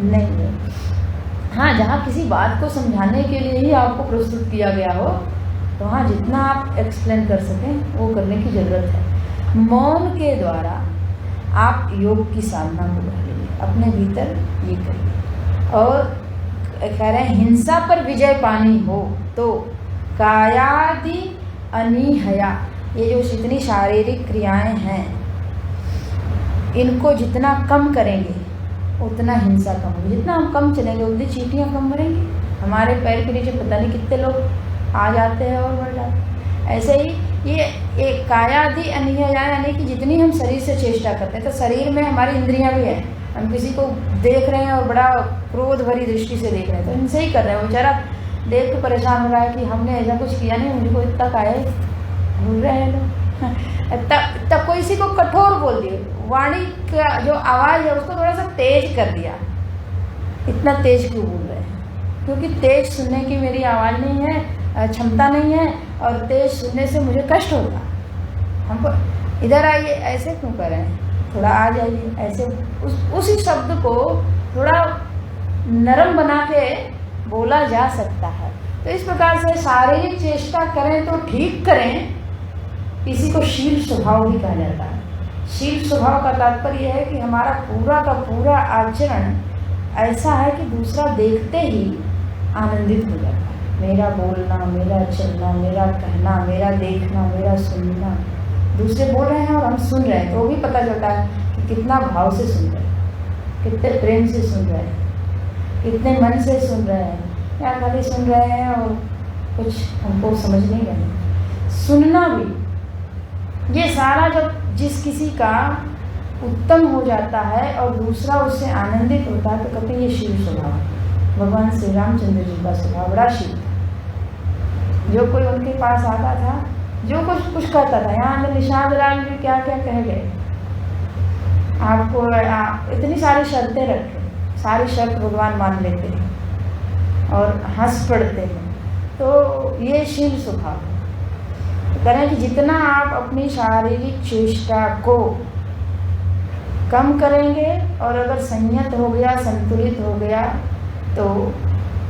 नहीं है। हाँ, जहाँ किसी बात को समझाने के लिए ही आपको प्रस्तुत किया गया हो तो हाँ, जितना आप एक्सप्लेन कर सकें वो करने की ज़रूरत है। मौन के द्वारा आप योग की साधना को कर लीजिए, अपने भीतर ये करिए। और कह रहे हैं हिंसा पर विजय पानी हो तो कायादि अनिहया, ये जो जितनी शारीरिक क्रियाएं हैं इनको जितना कम करेंगे उतना हिंसा कम होगी। जितना हम कम चलेंगे उतनी चींटियाँ कम मरेंगी। हमारे पैर के नीचे पता नहीं कितने लोग आ जाते हैं और मर जाते हैं। ऐसे ही ये एक कायादि अनिहया, यानी कि जितनी हम शरीर से चेष्टा करते हैं, तो शरीर में हमारी इंद्रियां भी हैं। हम किसी को देख रहे हैं और बड़ा क्रोध भरी दृष्टि से देख रहे हैं तो इनसे ही कर रहे हैं। बेचारा देख के परेशान हो रहा है कि हमने ऐसा कुछ किया नहीं, मुझको इतना काहे भूल रहे हैं लोग। तब कोई किसी को कठोर बोल दिए, वाणी का जो आवाज़ है उसको थोड़ा सा तेज कर दिया। इतना तेज क्यों बोल रहे हैं? क्योंकि तेज सुनने की मेरी आवाज़ नहीं है, क्षमता नहीं है, और तेज सुनने से मुझे कष्ट होगा। हमको इधर आइए, ऐसे क्यों कर रहे हैं, थोड़ा आ जाइए, ऐसे उसी शब्द को थोड़ा नरम बना के बोला जा सकता है। तो इस प्रकार से शारीरिक चेष्टा करें तो ठीक करें। इसी को शील स्वभाव भी कहा जाता है। शील स्वभाव का तात्पर्य है कि हमारा पूरा का पूरा आचरण ऐसा है कि दूसरा देखते ही आनंदित हो जाता है। मेरा बोलना, मेरा चलना, मेरा कहना, मेरा देखना, मेरा सुनना, दूसरे बोल रहे हैं और हम सुन रहे हैं तो भी पता चलता है कि कितना भाव से सुन रहे हैं, कितने प्रेम से सुन रहे हैं, कितने मन से सुन रहे हैं, या खाली सुन रहे हैं और कुछ हमको समझ नहीं रहे। सुनना भी, ये सारा जब जिस किसी का उत्तम हो जाता है और दूसरा उससे आनंदित होता है तो कहते हैं ये शील स्वभाव है। भगवान श्री रामचंद्र जी का स्वभाव बड़ा शील था। जो कोई उनके पास आता था, जो कुछ कहता था, यहाँ तो निषाद राम जी क्या क्या कह गए, आपको इतनी सारी शर्तें रखे, सारी शर्त भगवान मान लेते हैं और हंस पड़ते हैं। तो ये शील स्वभाव है। तो करें कि जितना आप अपनी शारीरिक चेष्टा को कम करेंगे और अगर संयत हो गया, संतुलित हो गया तो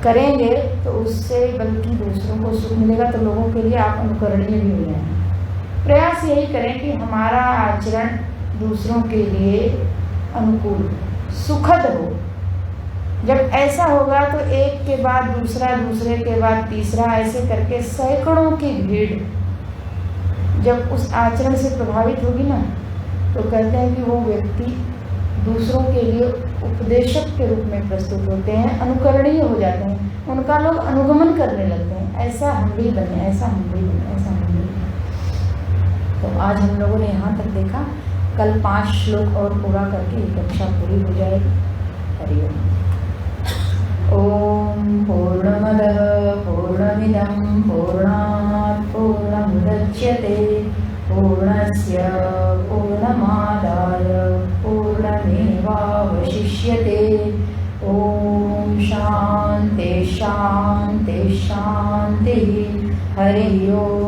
करेंगे तो उससे बल्कि दूसरों को सुख मिलेगा, तो लोगों के लिए आप अनुकरणीय भी हो जाएंगे। प्रयास यही करें कि हमारा आचरण दूसरों के लिए अनुकूल, सुखद हो। जब ऐसा होगा तो एक के बाद दूसरा, दूसरे के बाद तीसरा, ऐसे करके सैकड़ों की भीड़ जब उस आचरण से प्रभावित होगी ना, तो कहते हैं कि वो व्यक्ति दूसरों के लिए उपदेशक के रूप में प्रस्तुत होते हैं, अनुकरणीय हो जाते हैं, उनका लोग अनुगमन करने लगते हैं। ऐसा हम भी बने, ऐसा हम भी बने, ऐसा हम भी बने। तो आज हम लोगों ने यहाँ तक देखा। कल 5 श्लोक और पूरा करके ये कक्षा पूरी हो जाएगी। हरिओम। ओम पूर्णमदः पूर्णमिदं पूर्णात् पूर्णमुदच्यते पूर्णस्य पूर्णमादाय पूर्णमेवावशिष्यते। ओम शांति शांति शांति। हरि ओम।